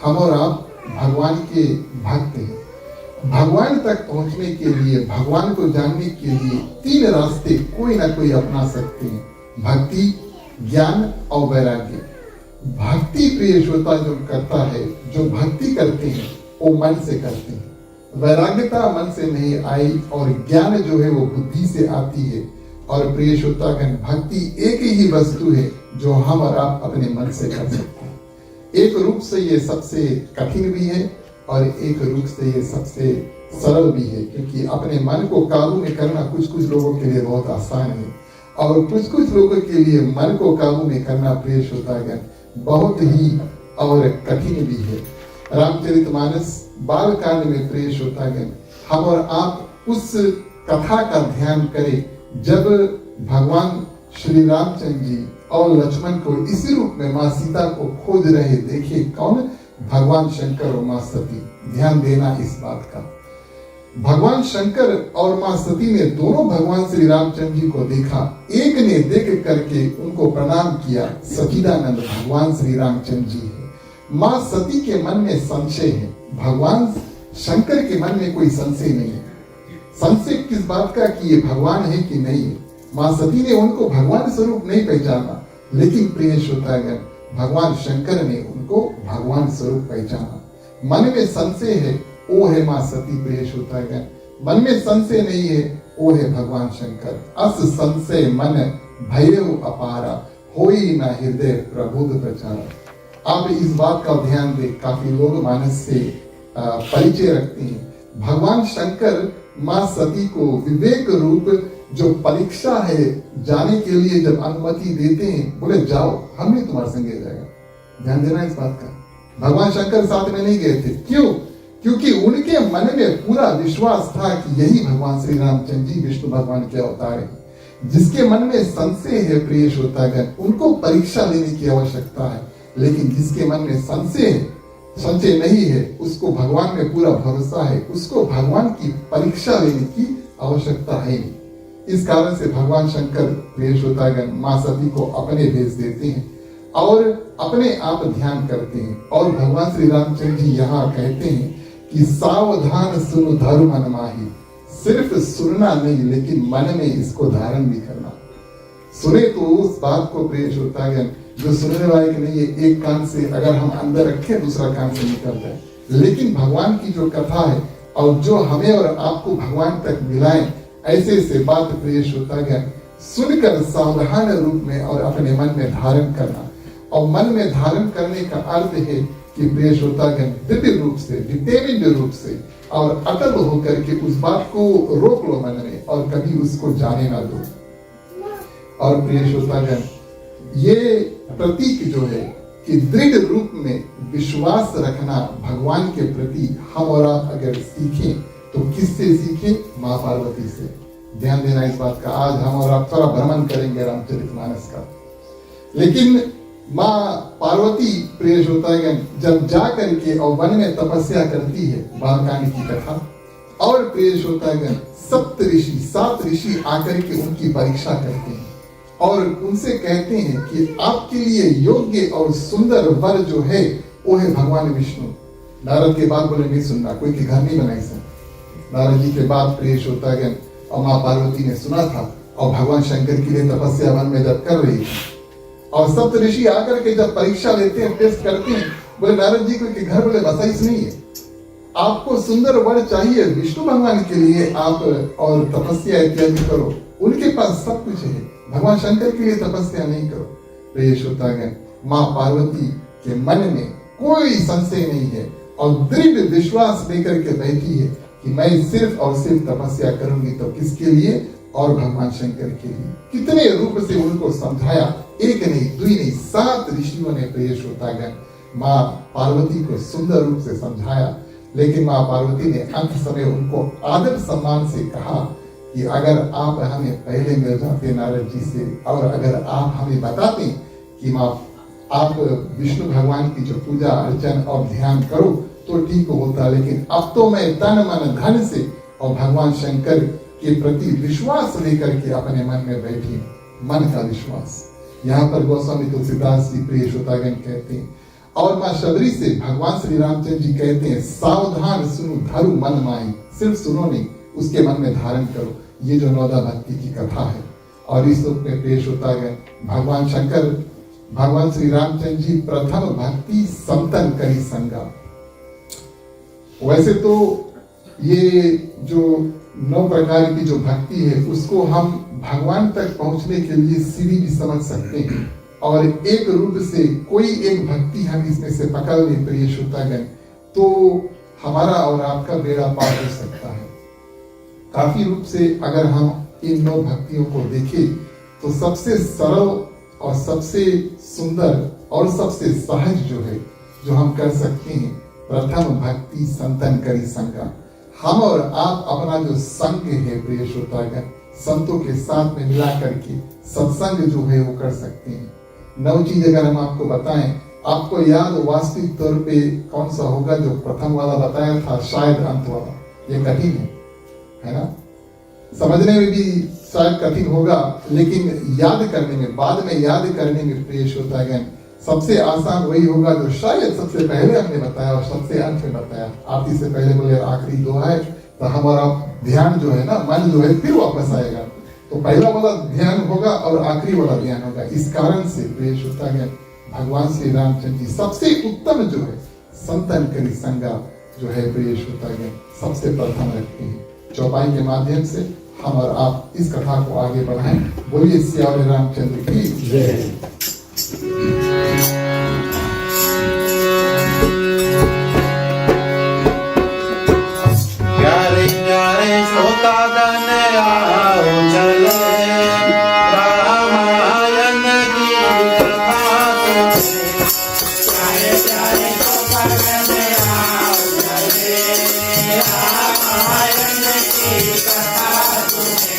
[SPEAKER 1] हम और आप भगवान के भक्त हैं। भगवान तक पहुंचने के लिए, भगवान को जानने के लिए 3 रास्ते कोई ना कोई अपना सकते हैं, भक्ति, ज्ञान और वैराग्य। भक्ति प्रिय श्रोता जो करता है, जो भक्ति करते हैं वो मन से करते हैं, वैराग्यता मन से नहीं आई, और ज्ञान जो है वो बुद्धि से आती है। और प्रिय श्रोतागण भक्ति एक ही वस्तु है जो हम और आप अपने मन से कर सकते हैं। एक रूप से ये सबसे कठिन भी है और एक रूप से ये सबसे सरल भी है, क्योंकि अपने मन को काबू में करना कुछ कुछ लोगों के लिए बहुत आसान है और कुछ कुछ लोगों के लिए मन को काबू में करना प्रिय श्रोतागण बहुत ही और कठिन भी है। रामचरितमानस बाल कांड में प्रिय श्रोतागण हम और आप उस कथा का ध्यान करें जब भगवान श्री रामचंद्र जी और लक्ष्मण को इसी रूप में माँ सीता को खोज रहे देखे। कौन? भगवान शंकर और माँ सती। ध्यान देना इस बात का, भगवान शंकर और माँ सती ने दोनों भगवान श्री रामचंद्र जी को देखा। एक ने देख करके उनको प्रणाम किया, सचिदानंद भगवान श्री रामचंद्र जी है। माँ सती के मन में संशय है, भगवान शंकर के मन में कोई संशय नहीं है। संशय किस बात का कि ये भगवान है कि नहीं है। माँ सती ने उनको भगवान स्वरूप नहीं पहचाना, लेकिन प्रिय श्रोतागण भगवान शंकर ने उनको भगवान स्वरूप पहचाना। मन में संशय है, वो है माँ सती। प्रिय श्रोतागण मन में संशय नहीं है, वो है भगवान शंकर। अस संशय मन भयउ अपारा, होई ना हृदय प्रबोध प्रचार। आप इस बात का ध्यान दें, काफी लोग मानस से परिचय रखते हैं। भगवान शंकर माँ सती को विवेक रूप जो परीक्षा है जाने के लिए जब अनुमति देते हैं, बोले जाओ हम भी तुम्हारे संगे जाएगा। ध्यान देना इस बात का, भगवान शंकर साथ में नहीं गए थे। क्यों? क्योंकि उनके मन में पूरा विश्वास था कि यही भगवान श्री रामचंद्र जी विष्णु भगवान के अवतार हैं। जिसके मन में संशय है प्रिय श्रोतागण, उनको परीक्षा लेने की आवश्यकता है, लेकिन जिसके मन में संशय नहीं है, उसको भगवान में पूरा भरोसा है, उसको भगवान की परीक्षा लेने की आवश्यकता है नहीं। इस कारण से भगवान शंकर प्रिय श्रोतागण माँ सती को अपने भेज देते हैं और अपने आप ध्यान करते हैं। और भगवान श्री रामचंद्र जी यहाँ कहते हैं कि सावधान सुनो धर्म मन माही, सिर्फ सुनना नहीं लेकिन मन में इसको धारण भी करना। सुने तो उस बात को प्रिय श्रोतागण जो सुनने लायक नहीं है, एक कान से अगर हम अंदर रखें दूसरा कान से निकल जाए, लेकिन भगवान की जो कथा है और जो हमें और आपको भगवान तक मिलाए, ऐसे से बात प्रिय श्रोतागण सुनकर सावधान रूप में और अपने मन में धारण करना। और मन में धारण करने का अर्थ है कि प्रिय श्रोतागण दिव्य रूप से, डिटरमिन्ड रूप से और अटल होकर के उस बात को रोक लो मन में और कभी उसको जाने ना दो। और प्रिय श्रोतागण ये प्रतीक जो है कि दृढ़ रूप में विश्वास रखना भगवान के प्रति हम और आप अगर सीखें तो किससे सीखें? माँ पार्वती से। ध्यान देना इस बात का, आज हम और आप थोड़ा भ्रमण करेंगे रामचरितमानस का, लेकिन माँ पार्वती प्रिय श्रोतागण जब जा करके और वन में तपस्या करती है, बालकांड की कथा, और प्रिय श्रोतागण सात ऋषि आकर के उनकी परीक्षा करते हैं और उनसे कहते हैं कि आपके लिए योग्य और सुंदर वर जो है वो है भगवान विष्णु। नारद के बाद बोले नहीं सुनना, कोई के घर नहीं बनाई सर। नारद जी के बाद प्रिय श्रोतागण और माँ पार्वती ने सुना था और भगवान शंकर के लिए तपस्या वन में जब कर रही थी और सप्त ऋषि आकर के जब परीक्षा लेते हैं, टेस्ट करते हैं, बोले नारद जी को के घर बोले बसाइस नहीं है, आपको सुंदर वर चाहिए विष्णु भगवान के लिए, आप और तपस्या इत्यादि करो, उनके पास सब कुछ है, भगवान शंकर के लिए तपस्या नहीं करो। प्रिय श्रोतागण माँ पार्वती के मन में कोई संशय नहीं है और दृढ़ विश्वास लेकर के बैठी है कि मैं सिर्फ और सिर्फ तपस्या करूंगी तो किसके लिए? और भगवान शंकर के लिए। कितने रूप से उनको समझाया, एक नहीं दुई नहीं 7 ऋषियों ने प्रिय श्रोतागण माँ पार्वती को सुंदर रूप से समझाया, लेकिन माँ पार्वती ने अंत समय उनको आदर सम्मान से कहा कि अगर आप हमें पहले मिल जाते नारद जी से और अगर आप हमें बताते कि माँ आप विष्णु भगवान की जो पूजा अर्चन और ध्यान करो तो ठीक होता, लेकिन अब तो मैं तन मन धन से और भगवान शंकर के प्रति विश्वास लेकर के अपने मन में बैठी, मन का विश्वास। यहाँ पर गोस्वामी तुलसीदास जी प्रिय श्रोतागण कहते हैं और माँ शबरी से भगवान श्री रामचंद्र जी कहते हैं सावधान सुनो धरु मन माही, सिर्फ सुनो नहीं उसके मन में धारण करो। ये जो नौदा भक्ति की कथा है और इस रूप में पेश होता है भगवान शंकर भगवान श्री रामचंद्र जी प्रथम भक्ति समतन करी संगा। वैसे तो ये जो 9 प्रकार की जो भक्ति है उसको हम भगवान तक पहुंचने के लिए सीढ़ी भी समझ सकते हैं और एक रूप से कोई एक भक्ति हम इसमें से पकड़ ले प्रिय श्रोतागण तो हमारा और आपका बेड़ा पार हो सकता है। काफी रूप से अगर हम इन 9 भक्तियों को देखें तो सबसे सरल और सबसे सुंदर और सबसे सहज जो हम कर सकते हैं, प्रथम भक्ति संतन करी संगा। हम और आप अपना जो संग है प्रिय श्रोतागण, संतों के साथ में मिला करके सत्संग जो है वो कर सकते हैं। 9 चीज अगर हम आपको बताएं, आपको याद वास्तविक तौर पे कौन सा होगा? जो प्रथम वाला बताया था, शायद अंत वाला। ये कठिन है ना? समझने में भी शायद कठिन होगा, लेकिन याद करने में, बाद में याद करने में प्रिय श्रोतागण सबसे आसान वही होगा जो शायद सबसे पहले हमने बताया और सबसे अंत में बताया। आरती से पहले बोले आखिरी दोहा है, तो हमारा ध्यान जो है ना, मन जो है फिर वापस आएगा। तो पहला वाला ध्यान होगा और आखिरी वाला ध्यान होगा। इस कारण से प्रिय श्रोतागण भगवान श्री रामचंद्र जी सबसे उत्तम जो है संतन करी संगा जो है प्रिय श्रोतागण सबसे प्रथम रखते हैं। चौपाई के माध्यम से हम और आप इस कथा को आगे बढ़ाएं। बोलिए सियावर रामचंद्र की जय।
[SPEAKER 2] प्यारे प्यारे श्रोतागण आओ चले रामायण की कथा सुने। प्यारे प्यारे श्रोतागण आओ चले रामायण की कथा सुने।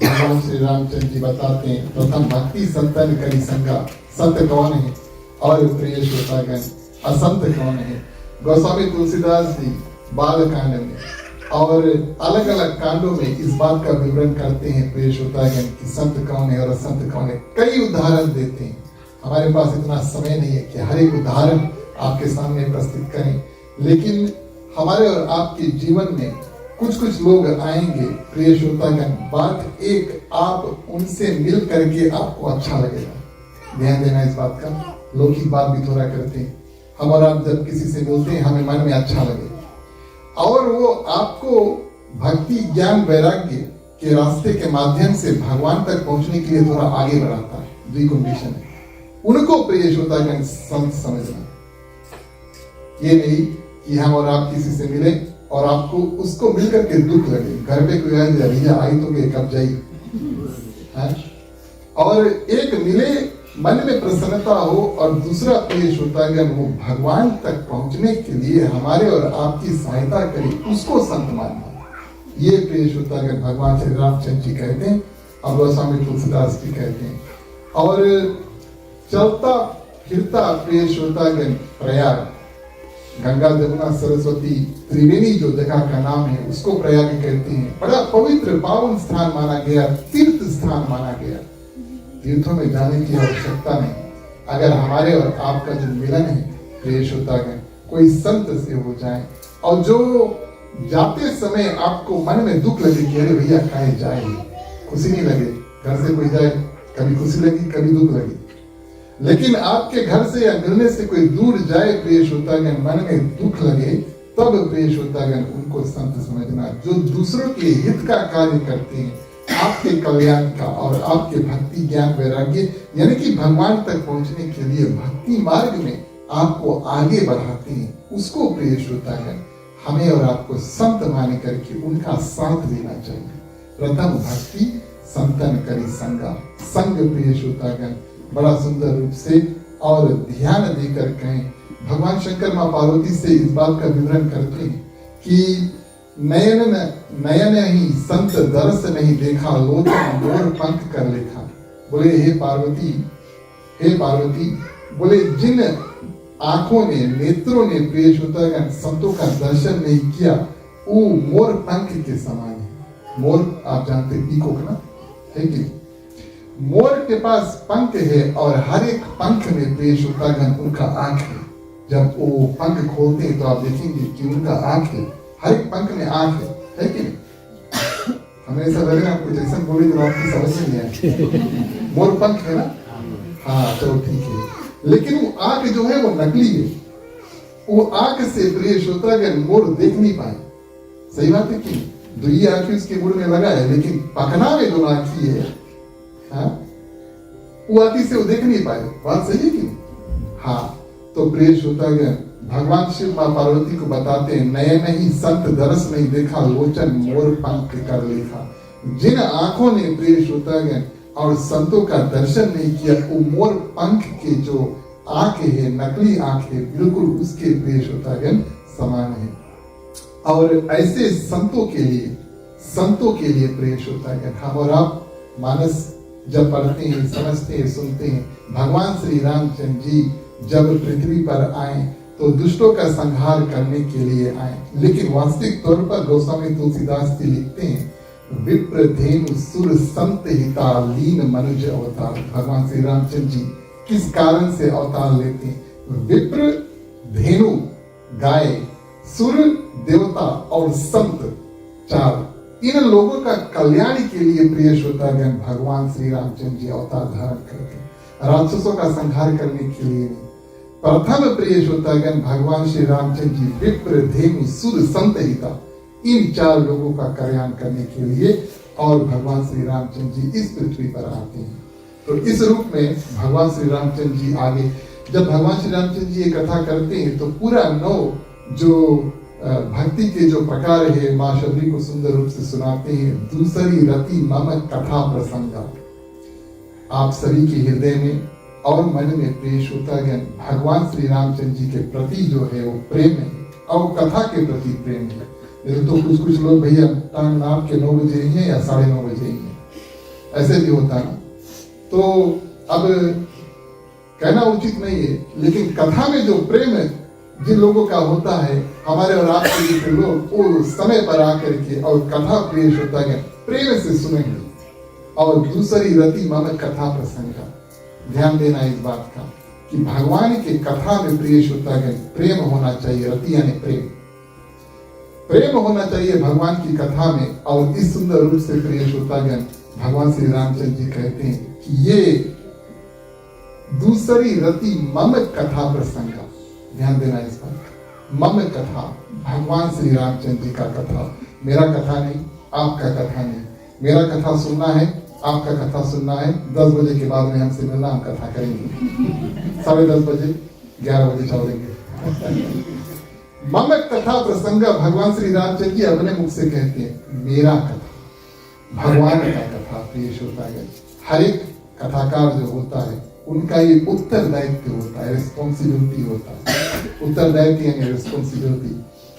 [SPEAKER 1] भगवान श्री रामचंद्र जी बताते हैं प्रथम भक्ति संतन करी संगा। संत कौन है और प्रिय श्रोतागण असंत कौन है? गोस्वामी तुलसीदास जी बाल कांड में और अलग अलग कांडों में इस बात का विवरण करते हैं प्रिय श्रोतागण कि संत कौन है और असंत कौन है। कई उदाहरण देते हैं। हमारे पास इतना समय नहीं है कि हर एक उदाहरण आपके सामने प्रस्तुत करें, लेकिन हमारे और आपके जीवन में कुछ लोग आएंगे प्रिय श्रोतागण। बात एक, आप उनसे मिल करके आपको अच्छा लगेगा। ध्यान देना इस बात का। लौकिक बात भी थोड़ा करते हैं। हम और आप जब किसी से मिलते हैं हमें मन में अच्छा लगे और वो आपको भक्ति ज्ञान वैराग्य के रास्ते के माध्यम से भगवान तक पहुंचने के लिए थोड़ा आगे बढ़ाता है। दुई कंडीशन है। उनको प्रिय श्रोतागण संत समझना। ये नहीं कि हम और आप किसी से मिले और आपको उसको मिलकर के दुख लगे। घर पे कोई आए भैया आई तो गए कब जाई, और एक मिले मन में प्रसन्नता हो और दूसरा प्रिय श्रोतागण वो भगवान तक पहुंचने के लिए हमारे और आपकी सहायता करे, उसको संत मानना। ये प्रिय श्रोतागण भगवान श्री रामचंद्र जी कहते हैं और गोस्वामी तुलसीदास जी कहते हैं। और चलता फिरता प्रिय श्रोतागण प्रयाग, गंगा जमुना सरस्वती त्रिवेणी जो जगह का नाम है उसको प्रयाग कहते हैं। बड़ा पवित्र पावन स्थान माना गया, तीर्थ स्थान माना गया। तीर्थों में जाने की आवश्यकता नहीं। अगर हमारे और आपका जो मिलन है प्रिय श्रोतागण कोई संत से हो जाए और जो जाते समय आपको मन में दुख लगे कि अरे भैया कहीं जाए, खुशी नहीं लगे। घर से कोई जाए कभी खुशी लगी कभी दुख लगी, लेकिन आपके घर से या मिलने से कोई दूर जाए प्रिय श्रोतागण मन में दुख लगे, तब प्रिय श्रोतागण उनको संत समझना। जो दूसरों के हित का कार्य करते हैं, आपके कल्याण का और आपके भक्ति ज्ञान वैराग्य यानी कि भगवान तक पहुंचने के लिए भक्ति मार्ग में आपको आगे बढ़ाते हैं, उसको प्रिय श्रोतागण हमें और आपको संत माने करके उनका साथ देना चाहिए। प्रथम भक्ति संतन करी संगा, संग प्रिय श्रोतागण बड़ा सुंदर रूप से और ध्यान देकर कहें। भगवान शंकर मां पार्वती से इस बात का विवरण करते हैं कि नयन ही संत दर्श नहीं देखा, लोचन मोर पंख कर लेखा। बोले हे पार्वती बोले जिन आंखों ने नेत्रों ने प्रिय श्रोतागण संतों का दर्शन नहीं किया वो मोर पंख के समान है। मोर आप जानते पीकॉक ना, है कि मोर के पास पंख है और हर एक पंख में प्रिय श्रोतागण उनका आंख है। जब वो पंख खोलते हैं तो आप देखेंगे कि उनका आंख है, हर एक पंख में आंख है कि नहीं? हमें ऐसा लग रहा है कुछ ऐसा बोले जो आपकी समझ नहीं आए। मोर पंख है ना, हाँ चलो ठीक है, लेकिन वो आंख जो है वो नकली है। वो आंख से प्रिय श्रोतागण मोर देख नहीं पाए। सही बात है कि दुई आंखें उसके मुंह में लगा है, लेकिन पखना में जो आंखी है वो आंखी से वो देख नहीं पाए। बात सही है कि नहीं? हाँ, तो प्रिय श्रोतागण भगवान शिव मां पार्वती को बताते हैं नयन ही संत दरस नहीं देखा, लोचन मोर पंख कर लेखा। जिन आंखों ने प्रिय श्रोतागण और संतों का दर्शन नहीं किया वो मोर पंख के जो आंख है, नकली आंख है, बिल्कुल उसके प्रिय श्रोतागण समान है। और ऐसे संतों के लिए प्रिय श्रोतागण हम और आप मानस जब पढ़ते हैं, समझते हैं, सुनते हैं, भगवान श्री रामचंद्र जी जब पृथ्वी पर आए तो दुष्टों का संहार करने के लिए आए। लेकिन वास्तविक तौर पर गोस्वामी तुलसीदास जी लिखते हैं विप्र धेनु सुर संत हिता लीन मनुज अवतार। भगवान श्री रामचंद्र जी किस कारण से अवतार लेते हैं? विप्र धेनु गाय, सुर देवता और संत चार, इन लोगों का कल्याण के लिए प्रिय श्रोतागण भगवान श्री रामचंद्र जी अवतार धारण करते हैं। राक्षसों का संहार करने के लिए नहीं। प्रथम प्रिय श्रोतागण भगवान श्री रामचंद्र जी विप्र धेनु सुर संत हिता, इन चार लोगों का कल्याण करने के लिए और भगवान श्री रामचंद्र जी इस पृथ्वी पर आते हैं। तो इस रूप में भगवान श्री रामचंद्र जी आगे जब भगवान श्री रामचंद्र जी ये कथा करते हैं तो पूरा 9 जो भक्ति के जो प्रकार है माँ शबरी को सुंदर रूप से सुनाते हैं। दूसरी रति मम कथा प्रसंगा, आप सभी के हृदय में और मन में प्रिय श्रोतागण भगवान श्री रामचंद्र जी के प्रति जो है वो प्रेम है और कथा के प्रति प्रेम है। नहीं तो कुछ लोग भैया टाइम नाप के 9 बजे ही है या 9:30 बजे ही है, ऐसे भी होता है। तो अब कहना उचित नहीं है, लेकिन कथा में जो प्रेम जिन लोगों का होता है, हमारे और आपके जैसे लोग वो समय पर आकर के और कथा प्रिय श्रोतागण प्रेम से सुनेंगे। और दूसरी रति मम कथा प्रसंग का ध्यान देना इस बात का कि भगवान के कथा में प्रिय श्रोतागण प्रेम होना चाहिए। रति यानी प्रेम, प्रेम होना चाहिए भगवान की कथा में। और इस सुंदर रूप से प्रिय श्रोतागण भगवान श्री रामचंद्र जी कहते हैं कि ये दूसरी रति मम कथा प्रसंग का ध्यान देना इस बात। मम कथा, भगवान श्री रामचंद्र जी का कथा, मेरा कथा नहीं, आपका कथा नहीं। मेरा कथा सुनना है, आपका कथा सुनना है। 10 बजे के बाद में हमसे मिलना, हम कथा करेंगे। 10:30 बजे, 11 बजे छोड़ेंगे। मम कथा प्रसंग, भगवान श्री रामचंद्र जी अपने मुख से कहते हैं मेरा कथा, भगवान का कथा। प्रिय श्रोतागण, हर एक कथाकार जो होता है उनका ये उत्तरदायित्व होता है, रिस्पॉन्सिबिलिटी होता है। उत्तरदायित्व यानी रिस्पॉन्सिबिलिटी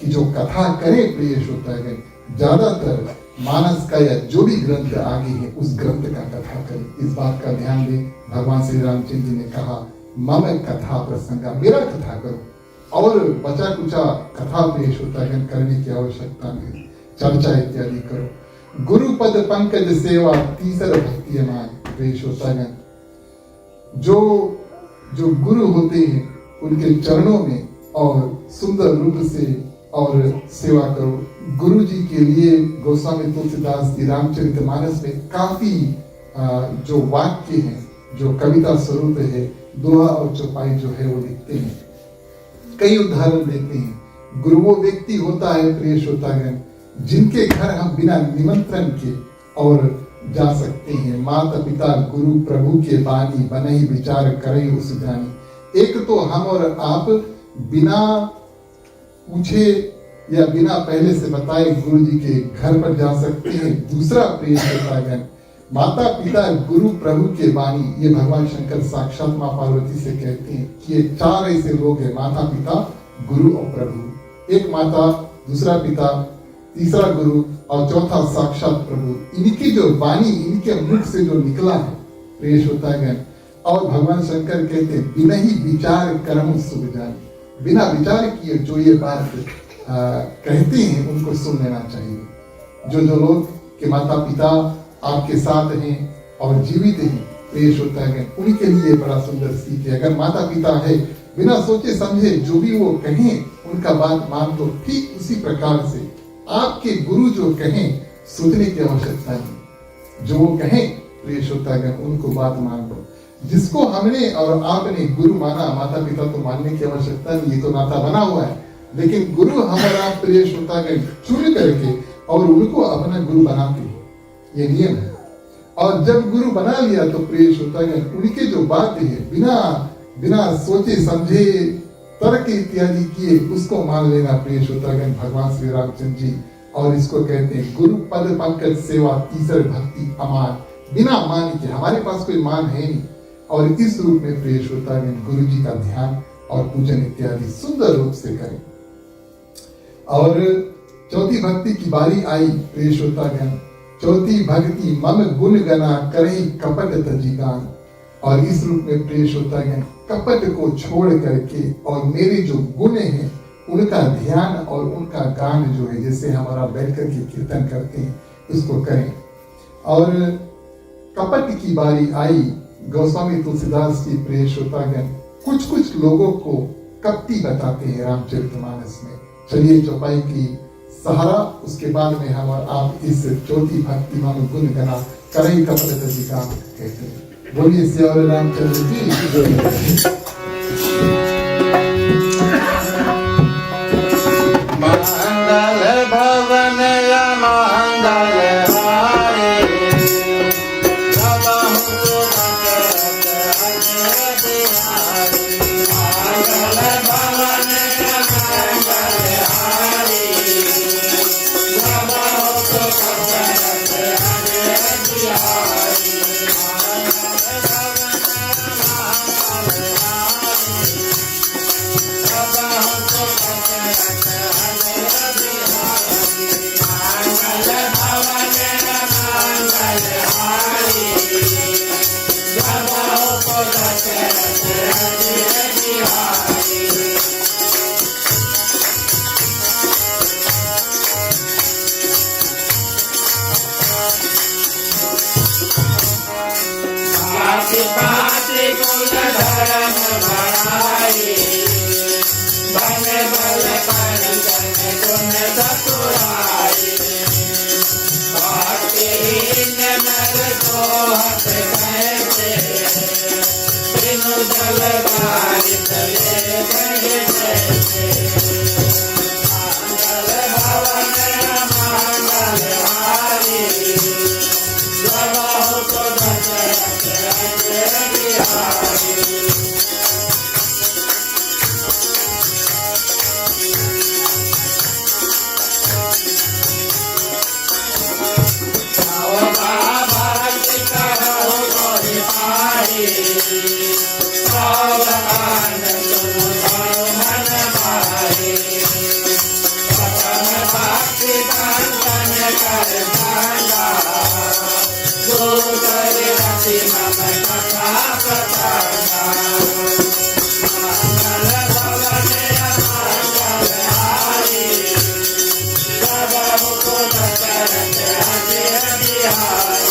[SPEAKER 1] कि जो कथा करे प्रिय श्रोतागण, ज्यादातर मानस का या जो भी ग्रंथ आगे है उस ग्रंथ का कथा करे। इस बात का ध्यान दें। भगवान श्री रामचंद्र जी ने कहा मम कथा प्रसंगा, मेरा कथा करो। और बचा कुचा कथा प्रिय श्रोतागण करने की आवश्यकता नहीं, चर्चा इत्यादि करो। गुरुपद पंकज सेवा तीसर भक्ति मान। प्रिय श्रोतागण, जो गुरु होते हैं उनके चरणों में और सुंदर रूप से और सेवा करो। गुरु जी के लिए गोस्वामी तुलसीदास जी रामचरितमानस में काफी जो वाक्य हैं, जो कविता स्वरूप है, दोहा और चौपाई जो है वो लिखते हैं, कई उदाहरण देते हैं। गुरु वो व्यक्ति होता है प्रिय श्रोतागण जिनके घर हम बिना निमंत्रण के और जा सकते हैं। माता पिता गुरु प्रभु के बानी, बनई विचार करे उस जानी। एक तो हम और आप बिना पूछे या बिना पहले से बताए गुरु जी के घर पर जा सकते हैं। दूसरा प्रिय श्रोतागण, माता पिता गुरु प्रभु के बानी, ये भगवान शंकर साक्षात मां पार्वती से कहते हैं कि ये 4 ऐसे लोग हैं, माता पिता गुरु और प्रभु। एक माता, दूसरा पिता, तीसरा गुरु और चौथा साक्षात प्रभु। इनकी जो वाणी, इनके मुख से जो निकला है प्रिय श्रोतागण, और भगवान शंकर कहते हैं बिना ही विचार कर्म शुभ जानी। बिना विचार किए जो ये बात कहते हैं उनको सुन लेना चाहिए। जो लोग के माता पिता आपके साथ हैं और जीवित हैं प्रिय श्रोतागण, उनके लिए बड़ा सुंदर सीख है। अगर माता पिता है, बिना सोचे समझे जो भी वो कहें उनका बात मान लो। ठीक उसी प्रकार से आपके गुरु जो कहें सोचने की आवश्यकता नहीं, जो वो कहें प्रिय श्रोतागण उनको बात मान लो। जिसको हमने और आपने गुरु माना, माता पिता तो मानने की आवश्यकता नहीं, ये तो नाता बना हुआ है। लेकिन गुरु हमारा प्रिय श्रोतागण चुन करके और उनको अपना गुरु बनाते हैं, ये नियम है। और जब गुरु बना लिया तो प्रिय श्रोतागण उनके जो बातें हैं बिना सोचे समझे तर्क इत्यादि किए उसको मान लेना प्रिय श्रोतागण भगवान श्री रामचंद्र जी। और इसको कहते हैं गुरु पद पंकज सेवा तीसर भक्ति अमान। बिना मान के, हमारे पास कोई मान है नहीं, और इस रूप में प्रिय श्रोतागण गुरु जी का ध्यान और पूजन इत्यादि सुंदर रूप से करें। और चौथी भक्ति की बारी आई प्रिय श्रोतागण। चौथी भक्ति मम गुण गना करही कपट तजिगान। और इस रूप में प्रिय श्रोतागण कपट को छोड़ करके और मेरे जो गुण हैं उनका ध्यान और उनका गान जो है, जैसे हमारा बैठ करके कीर्तन करते हैं, इसको करें। और कपट की बारी आई गोस्वामी तुलसीदास की प्रिय श्रोतागण कुछ लोगों को कपटी बताते हैं रामचरितमानस में। चलिए चौपाई की सहारा, उसके बाद में हम और आप इस चौथी भक्ति मम गुण गना करही कपट तजिगान कहते हैं। बोलिए श्री रामचंद्र जी।
[SPEAKER 2] मंगल भवन या मंगल हारे, धर्म बढ़ाई बन बल पंचन गुण सतुराई भक्तिहीन नर दोहत कहते बिनु जल बारिश ले बहे जैसे मंगल भवन मंगल हारी जगह को दशरथ अजय बिहारी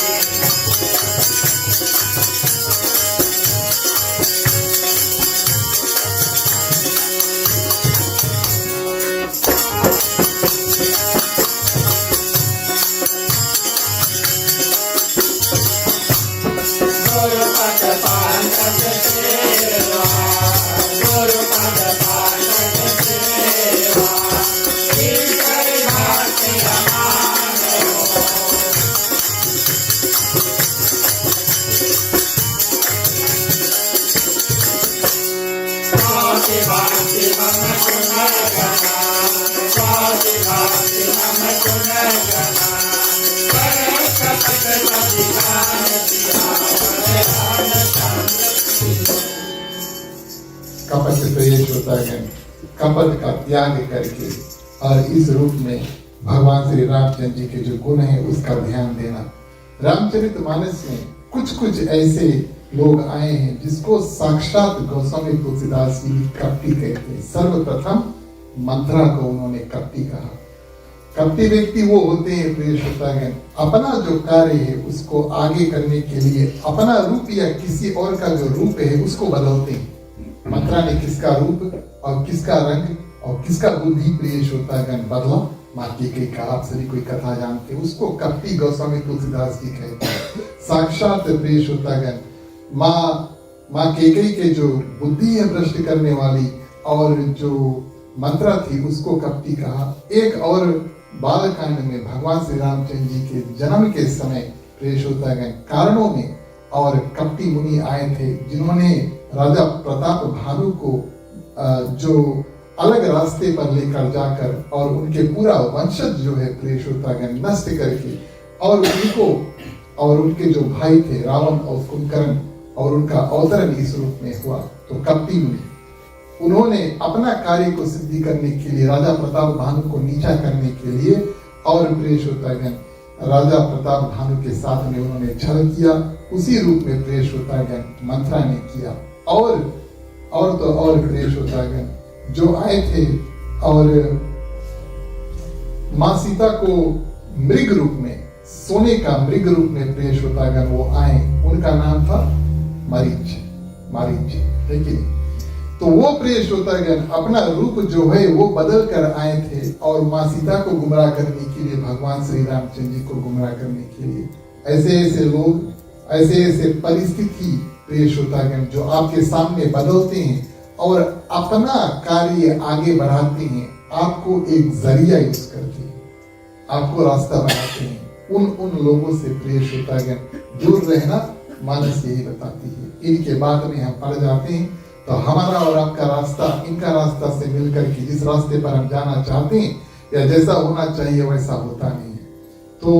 [SPEAKER 1] कपट प्रवेश होता है कपट का त्याग करके और इस रूप में भगवान श्री रामचंद्र जी के जो गुण है उसका ध्यान देना। रामचरितमानस में कुछ कुछ ऐसे लोग आए हैं जिसको साक्षात गोस्वामी तुलसीदास जी कपटी कहते हैं। सर्वप्रथम मंत्रा को उन्होंने कपटी कहा। कपटी व्यक्ति वो होते हैं प्रिय श्रोतागण, अपना जो कार्य है उसको आगे करने के लिए अपना रूप या किसी और का जो रूप है उसको बदलते हैं। मंत्रा ने किसका रूप और किसका रंग और किसका बुद्धि प्रिय श्रोतागण बदला, माँ केकई का आप सभी कोई कथा जानते हैं, उसको कपटी गोस्वामी तुलसीदास जी कहते हैं। साक्षात प्रिय श्रोतागण माँ केकई के जो बुद्धि है भ्रष्ट करने वाली और जो मंत्रा थी उसको कपटी कहा। एक और बालकांड में भगवान श्री रामचंद्र जी के जन्म के समय प्रिय श्रोतागण कारणों में और कपटी मुनि आए थे जिन्होंने राजा प्रताप भानु को जो अलग रास्ते पर लेकर जाकर और उनके पूरा वंशज जो है प्रिय श्रोतागण नष्ट करके और उनको और उनके जो भाई थे रावण और कुंभकर्ण और उनका अवतरण इस रूप में हुआ। तो कपटी मुनि उन्होंने अपना कार्य को सिद्धि करने के लिए राजा प्रताप भानु को नीचा करने के लिए और प्रिय श्रोतागण राजा प्रताप भानु के साथ में उन्होंने छल किया। उसी रूप में प्रिय श्रोतागण मंत्रा ने किया और प्रिय श्रोतागण जो आए थे और माँ सीता को मृग रूप में सोने का मृग रूप में प्रिय श्रोतागण वो आए, उनका नाम था मारीच है कि तो वो प्रिय श्रोतागण अपना रूप जो है वो बदल कर आए थे और माँ सीता को गुमराह करने के लिए भगवान श्री रामचंद्र जी को गुमराह करने के लिए ऐसे ऐसे लोग ऐसे ऐसे परिस्थिति प्रिय श्रोतागण जो आपके सामने बदलते हैं और अपना कार्य आगे बढ़ाते हैं, आपको एक जरिया यूज करते हैं, आपको रास्ता बनाते हैं। उन लोगों से प्रिय श्रोतागण दूर रहना मानस यही बताती है। इनके बाद में हम पढ़ जाते हैं तो हमारा और आपका रास्ता इनका रास्ता से मिलकर के जिस रास्ते पर हम जाना चाहते हैं या जैसा होना चाहिए वैसा होता नहीं है। तो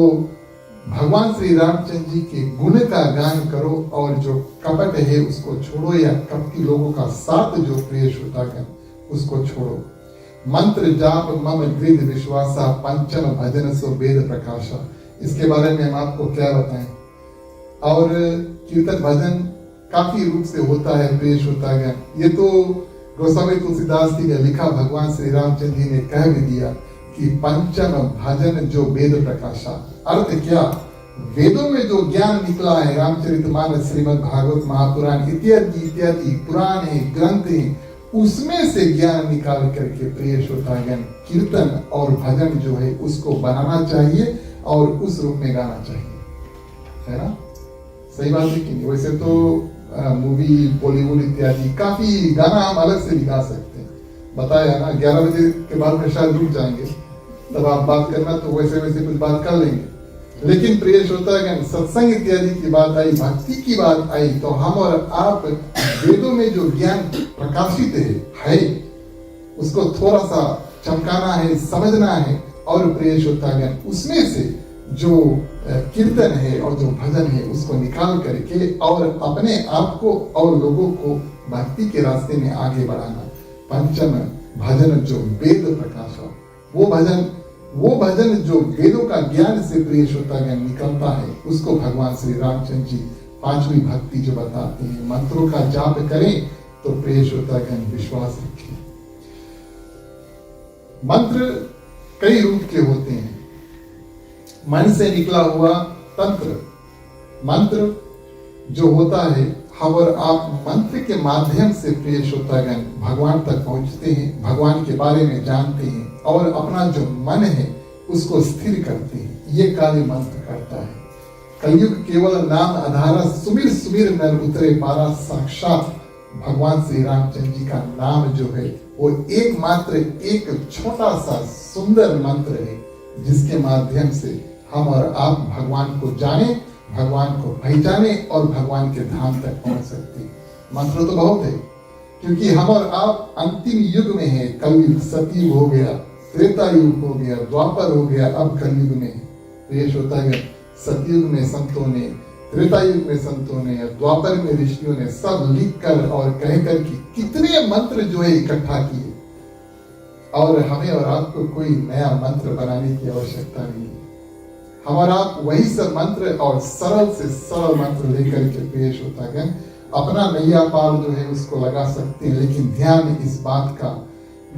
[SPEAKER 1] भगवान श्री रामचंद्र जी के गुण का गान करो और जो कपट है उसको छोड़ो या कपटी लोगों का साथ जो प्रिय श्रोतागण उसको छोड़ो। मंत्र जाप मम दृढ़ विश्वासा पंचम भजन सो वेद प्रकाशा, इसके बारे में हम आपको क्या बताएं। और कीर्तन भजन काफी रूप से होता है प्रिय श्रोतागण, ये तो गोस्वामी तुलसीदास जी ने लिखा, भगवान श्री रामचंद्र जी ने कह भी दिया कि पंचम भजन जो वेद प्रकाशा। अर्थ क्या, वेदों में जो ज्ञान निकला है, रामचरितमानस, श्रीमद् भागवत, महापुराण इत्यादि इत्यादि पुराण है, ग्रंथ है, उसमें से ज्ञान निकाल करके प्रिय श्रोतागण कीर्तन और भजन जो है उसको बनाना चाहिए और उस रूप में गाना चाहिए, है ना? सही बात है कि नहीं? वैसे तो मूवी, बॉलीवुड इत्यादि काफी गाना हम अलग से भी गा सकते हैं, बताया ना। 11 बजे के बाद में शायद रुक जाएंगे, तब आप बात करना तो वैसे वैसे कुछ बात कर लेंगे। लेकिन प्रिय श्रोतागण, सत्संग इत्यादि की बात आई, भक्ति की बात आई, तो हम और आप वेदों में जो ज्ञान प्रकाशित है उसको थोड़ा सा चमकाना है, समझना है, और प्रिय श्रोतागण उसमें से जो कीर्तन है और जो भजन है उसको निकाल करके और अपने आप को और लोगों को भक्ति के रास्ते में आगे बढ़ाना। पंचम भजन जो वेद प्रकाश, वो भजन जो वेदों का ज्ञान से प्रिय श्रोतागण निकलता है, उसको भगवान श्री रामचंद्र जी पांचवी भक्ति जो बताते हैं, मंत्रों का जाप करें तो प्रिय श्रोतागण विश्वास रखें। मंत्र कई रूप के होते हैं। मन से निकला हुआ तंत्र, मंत्र जो होता है, हम और आप मंत्र के माध्यम से प्रिय श्रोतागण भगवान तक पहुंचते हैं, भगवान के बारे में जानते हैं और अपना जो मन है उसको स्थिर करते हैं। ये कार्य मंत्र करता है। कलयुग केवल नाम आधारा, सुमिर सुमिर नर उतरे पारा। साक्षात भगवान श्री रामचंद्र जी का नाम जो है वो एकमात्र एक छोटा सा सुंदर मंत्र है, जिसके माध्यम से हम और आप भगवान को जाने, भगवान को पहचाने और भगवान के धाम तक पहुंच सकते हैं। मंत्र तो बहुत है, क्योंकि हम और आप अंतिम युग में हैं। कलयुग, सतयुग हो गया, त्रेता युग हो गया, द्वापर हो गया, अब कलयुग में है। प्रिय श्रोतागण, सतयुग में संतों ने, त्रेता युग में संतों ने, द्वापर में ऋषियों ने सब लिख कर और कहकर कि कितने मंत्र जो है इकट्ठा किए, और हमें और आपको कोई नया मंत्र बनाने की आवश्यकता नहीं है। हम और आप वही सब मंत्र और सरल से सरल मंत्र लेकर के प्रिय श्रोतागण अपना नैया पार जो है उसको लगा सकते हैं। लेकिन ध्यान इस बात का,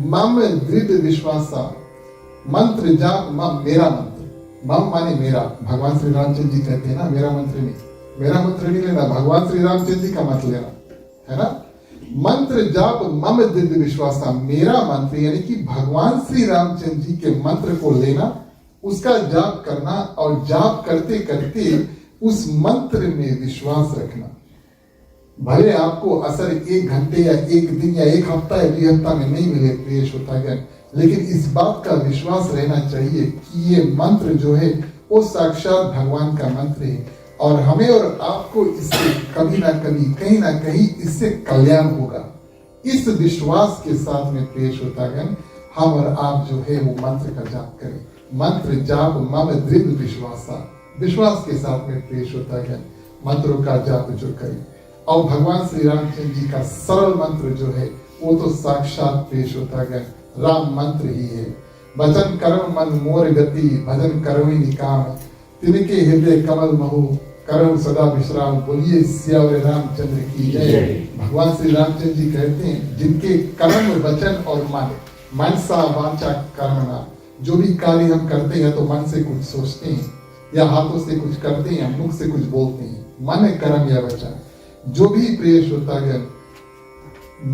[SPEAKER 1] मम दृढ़ विश्वासा, मंत्र जाप मम, मेरा मंत्र, मम माने मेरा। भगवान श्री रामचंद्र जी कहते हैं ना, मेरा मंत्र नहीं, मेरा मंत्र नहीं लेना, भगवान श्री रामचंद्र जी का मंत्र लेना, है ना। मंत्र जाप मम दृढ़ विश्वासा, मेरा मंत्र यानी कि भगवान श्री रामचंद्र जी के मंत्र को लेना, उसका जाप करना और जाप करते करते उस मंत्र में विश्वास रखना। भले आपको असर 1 घंटे या 1 दिन या 1 हफ्ता या 2 हफ्ता में नहीं मिले प्रिय श्रोतागण, लेकिन इस बात का विश्वास रहना चाहिए कि ये मंत्र जो है वो साक्षात भगवान का मंत्र है और हमें और आपको इससे कभी ना कभी, कहीं ना कहीं इससे कल्याण होगा। इस विश्वास के साथ में प्रिय श्रोतागण हम और आप जो है वो मंत्र का जाप करें। मंत्र जाप मम दृढ़ विश्वासा, विश्वास के साथ में प्रिय श्रोतागण मंत्रों का जाप जो करें। और भगवान श्री रामचंद्र जी का सरल मंत्र जो है वो तो साक्षात प्रिय श्रोतागण राम मंत्र ही है। वचन कर्म मन मोर गति, भजन करो निकाम, तिनके हृदय कमल महु, करो सदा विश्राम। बोलिए सियावर रामचंद्र की जय। भगवान श्री रामचंद्र जी कहते हैं, जिनके कर्म वचन और मन सा वाचा कर्मणा, जो भी कार्य हम करते हैं तो मन से कुछ सोचते हैं या हाथों से कुछ करते हैं, मुख से कुछ बोलते हैं, मन कर्म या वचन, जो भी प्रिय श्रोतागण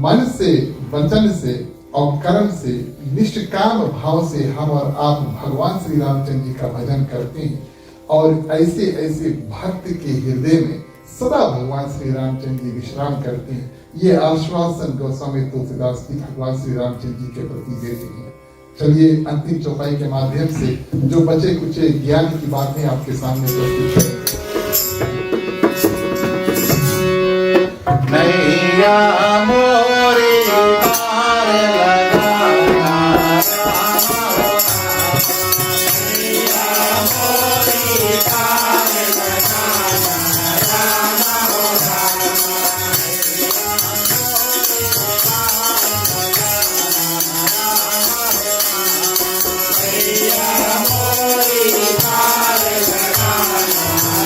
[SPEAKER 1] मन से, वचन से और कर्म से, निष्काम भाव से हम और आप भगवान श्री रामचंद्र जी का भजन करते हैं और ऐसे ऐसे भक्त के हृदय में सदा भगवान श्री रामचंद्र जी विश्राम करते हैं। ये आश्वासन गोस्वामी तुलसीदास जी भगवान श्री रामचंद्र जी के प्रति देते हैं। चलिए अंतिम चौपाई के माध्यम से जो बचे कुचे ज्ञान की बातें आपके सामने प्रस्तुत करेंगे।
[SPEAKER 2] नैया मोरी पार लगाना, नैया मोरी पार लगाना, राम हो राम, नैया मोरी पार लगाना,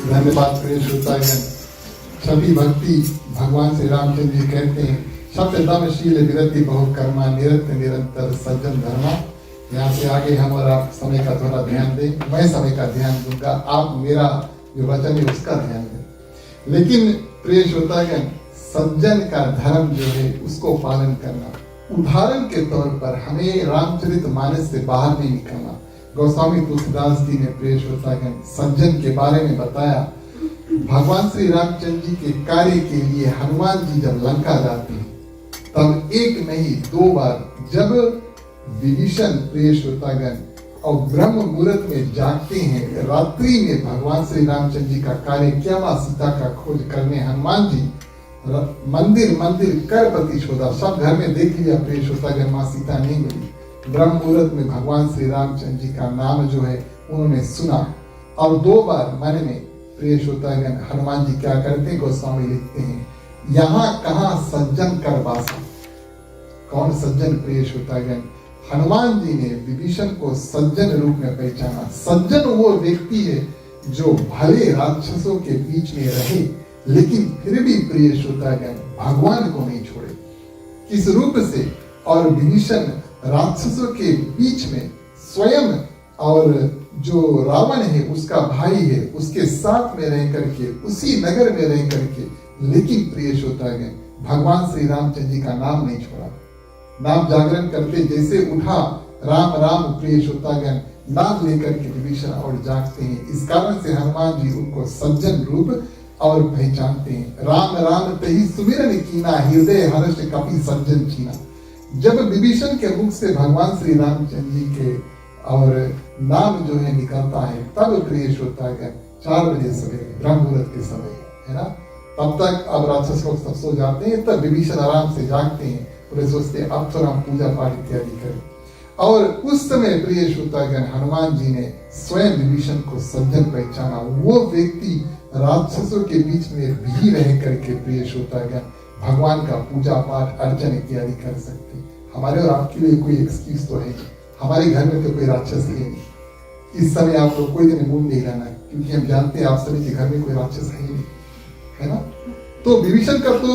[SPEAKER 1] धन्यवाद प्रिय श्रोतागण। छवि भक्ति भगवान श्री रामचंद्र जी कहते हैं शब्द दमशील विरति बहु कर्मा निरंतर निरंतर सज्जन धर्मा। यहाँ से आगे हम और आप समय का थोड़ा ध्यान दें, मैं समय का ध्यान दूंगा, आप मेरा जो वचन है उसका ध्यान दें। लेकिन प्रिय श्रोतागण, सज्जन का धर्म जो है उसको पालन करना, उदाहरण के तौर पर हमें रामचरितमानस से बाहर नहीं निकलना। गोस्वामी तुलसीदास जी ने प्रिय श्रोतागण सज्जन के बारे में बताया। भगवान श्री रामचंद्र जी के कार्य के लिए हनुमान जी जब लंका जाते हैं तब एक नहीं 2 बार, जब विभीषण प्रिय श्रोतागण और ब्रह्म मुहूर्त में जागते हैं, रात्रि में भगवान श्री रामचंद्र जी का कार्य क्या माँ सीता का खोज करने हनुमान जी मंदिर मंदिर कर प्रतिशोधा सब घर में देख लिया प्रिय श्रोतागण, माँ सीता नहीं मिली। ब्रह्म मुहूर्त में भगवान श्री रामचंद्र जी का नाम जो है उन्होंने सुना और 2 बार मन में प्रिय श्रोतागण हनुमान जी क्या करते हैं, गोस्वामी लिखते हैं यहाँ कहाँ सज्जन कर वासा। कौन सज्जन प्रिय श्रोतागण? हनुमान जी ने विभीषण को सज्जन रूप में पहचाना। सज्जन वो व्यक्ति है जो भले राक्षसों के बीच में रहे लेकिन फिर भी प्रिय श्रोतागण भगवान को नहीं छोड़े। किस रूप से? और विभीषण राक्षसों के बीच में स्वयं और जो रावण है उसका भाई है उसके साथ में रह करके उसी नगर में रह करके, लेकिन प्रिय श्रोतागण भगवान श्री रामचंद्र जी का नाम नहीं छोड़ा। नाम जागरण करते जैसे उठा राम राम प्रिय श्रोतागण नाम लेकर के विभीषण और जागते हैं। इस कारण से हनुमान जी उनको सज्जन रूप और पहचानते हैं। राम राम तही सुमिरन कीना हृदय हर्ष कपि सज्जन कीना। जब विभीषण के मुख से भगवान श्री रामचंद्र जी के और नाम जो है निकलता है तब प्रिय श्रोतागण 4 बजे सवेरे ब्रह्म मुहूर्त के समय है ना, तब तक अब राक्षस लोग सब सो जाते हैं, तब विभीषण आराम से जागते हैं और सोचते हैं अब तो हम पूजा पाठ इत्यादि करें। और उस समय प्रिय श्रोतागण हनुमान जी ने स्वयं विभीषण को सज्जन पहचाना। वो व्यक्ति राक्षसों के बीच में भी रह करके प्रिय श्रोतागण भगवान का पूजा पाठ अर्चन इत्यादि कर सकते। हमारे और आपके लिए कोई एक्सक्यूज तो है नहीं, हमारे घर में तो कोई राक्षस ही नहीं। इस समय आप लोग कोई दिन मूड नहीं रहना क्योंकि हम जानते हैं आप सभी के घर में कोई राक्षस है ही नहीं, है ना। तो विभीषण का तो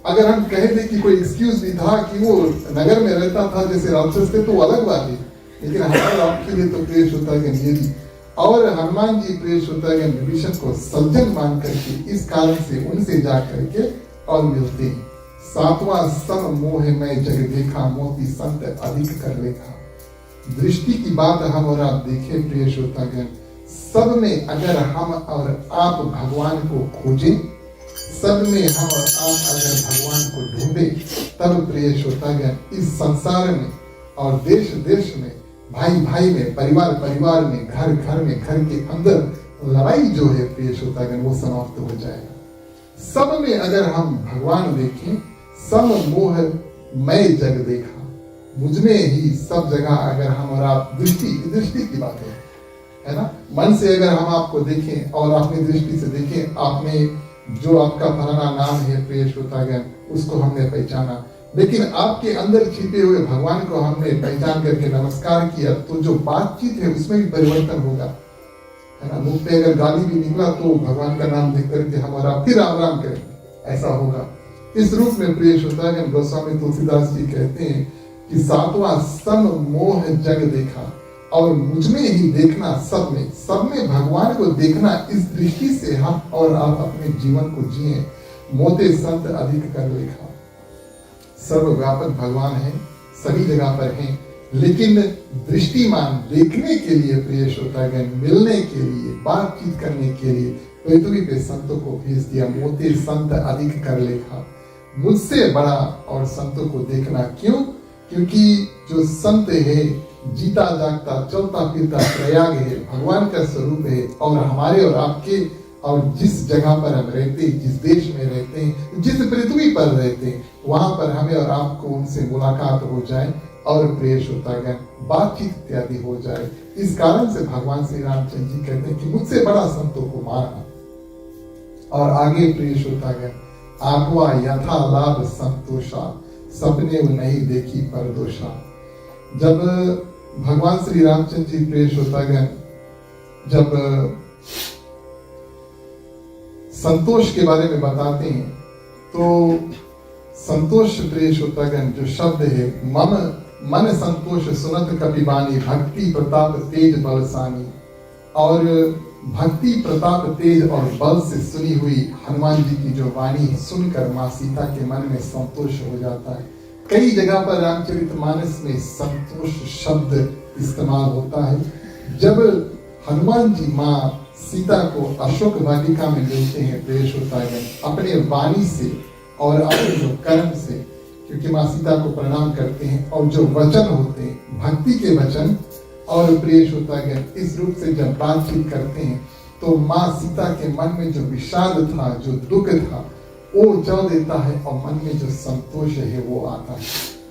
[SPEAKER 1] अगर हम कह दें कि कोई एक्सक्यूज भी था कि वो नगर में रहता था जैसे राक्षस थे, तो अलग बात है, लेकिन हमारे आपके लिए तो प्रिय श्रोतागण ये भी, और हनुमान जी प्रिय श्रोतागण विभीषण को सज्जन मान करके इस कारण से उनसे जा करके और मिलते हैं। सातवां सम मोह में जग देखा, मोती संत अधिक कर लेखा। दृष्टि की बात हम और आप देखें प्रिय श्रोतागण, सब में अगर हम और आप भगवान को खोजें, सब में हम और आप अगर भगवान को ढूंढे, तब प्रिय श्रोतागण इस संसार में और देश देश में, भाई भाई में, परिवार परिवार में, घर घर में, घर के अंदर लड़ाई जो है प्रिय श्रोतागण वो समाप्त हो जाएगा। सब में अगर हम भगवान देखें, सम मोह मैं जग देखा, मुझमें ही सब जगह अगर हम और आप दृष्टि की बात है ना, मन से अगर हम आपको देखें और अपनी दृष्टि से देखें, आपने जो आपका फलाना नाम है प्रिय श्रोतागण उसको हमने पहचाना, लेकिन आपके अंदर छिपे हुए भगवान को हमने पहचान करके नमस्कार किया, तो जो बातचीत है उसमें भी परिवर्तन होगा, है ना। मुंह पे अगर गाली भी निकला तो भगवान का नाम देख करके हमारा फिर राम राम करेंगे, ऐसा होगा। इस रूप में प्रिय श्रोतागण गोस्वामी तुलसीदास जी कहते हैं कि सातवां सम मोह जग देखा, और मुझमें ही देखना, सब में भगवान को देखना, इस दृष्टि से हम और आप अपने जीवन को जिए। मोते संत अधिक कर लेखा, सर्व व्यापक भगवान है, सभी जगह पर हैं, लेकिन दृष्टिमान देखने के लिए प्रिय श्रोतागण, मिलने के लिए, बातचीत करने के लिए पृथ्वी पे संतों को भेज दिया। मोते संत अधिक कर लेखा, मुझसे बड़ा और संतों को देखना क्यों? क्योंकि जो संत है जीता जागता चलता फिरता प्रयाग है, भगवान का स्वरूप है, और हमारे और आपके और जिस जगह पर हम रहते हैं, जिस देश में रहते हैं, जिस पृथ्वी पर रहते हैं, वहां पर हमें और आपको उनसे मुलाकात हो जाए और प्रिय श्रोतागण बातचीत इत्यादि हो जाए। इस कारण से भगवान श्री रामचंद्र जी कहते हैं कि मुझसे बड़ा संतों को मारना। और आगे प्रिय श्रोतागण, आगवा यथा लाभ संतोषा, सपने नहीं देखी परदोषा। जब भगवान श्री रामचंद्र जी प्रिय श्रोतागण जब संतोष के बारे में बताते हैं, तो संतोष प्रिय श्रोतागण जो शब्द है, मन संतोष सुनत कपिबानी, भक्ति प्रताप तेज बलसानी। और भक्ति प्रताप तेज और बल से सुनी हुई हनुमान जी की जो वाणी सुनकर माँ सीता के मन में संतोष हो जाता है। कई जगह पर रामचरितमानस में संतोष शब्द इस्तेमाल होता है। जब हनुमान जी माँ सीता को अशोक वाटिका में मिलते हैं प्रिय श्रोतागण, अपने वाणी से और अपने जो कर्म से, क्योंकि माँ सीता को प्रणाम करते हैं, और जो वचन होते हैं भक्ति के वचन, और प्रिय श्रोतागण इस रूप से जब बातचीत करते हैं, तो माँ सीता के मन में जो विषाद था, जो दुख था, वो चल देता है, और मन में जो संतोष है वो आता है।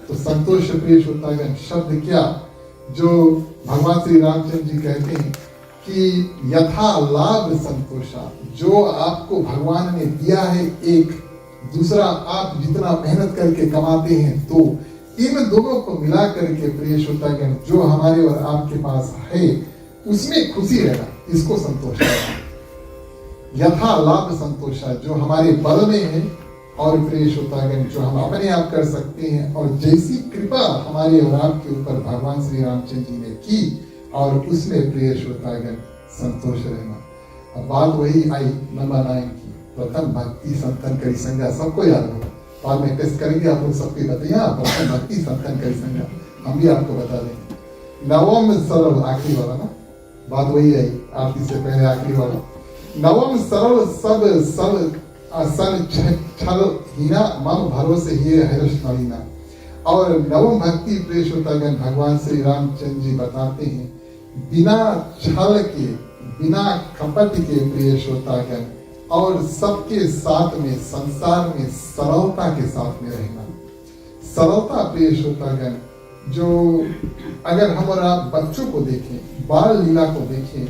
[SPEAKER 1] तो संतोष प्रिय श्रोतागण शब्द क्या, जो भगवान श्री रामचंद्र जी कहते हैं कि यथा लाभ संतोषा, जो आपको भगवान ने दिया है एक, दूसरा आप जितना मेहनत करके कमाते हैं, तो इन दोनों को मिला करके प्रिय श्रोतागण जो हमारे और आपके पास है उसमें खुशी रहना, इसको संतोष कहना। यथा लाभ संतोषा, जो हमारे बल में है, और प्रिय श्रोतागण जो हम अपने आप कर सकते हैं, और जैसी कृपा हमारे और आपके ऊपर भगवान श्री रामचंद्र जी ने की, और उसमें प्रिय श्रोतागण संतोष रहना। अब बात वही आई नंबर 9 की, प्रथम भक्ति संतन करी संगा, सबको याद होगा, बाद में टेस्ट करेंगे आप लोग सबके बताइए। प्रथम भक्ति संतन करी संगा हम भी आपको बता देंगे। नवम सरल, आखिरी वाला ना, बात वही आई आरती से पहले आखिरी वाला। नवम सरल सब सन छल हीना, मम भरोसे ये हर्ष नवीना। और नवम भक्ति प्रिय श्रोतागण भगवान श्री रामचंद्र जी बताते हैं, बिना छल के, बिना कपट के प्रिय श्रोतागण, और सबके साथ में, संसार में सरलता के साथ में रहना। सरलता प्रिय श्रोतागण, जो अगर हम और आप बच्चों को देखें, बाल लीला को देखें,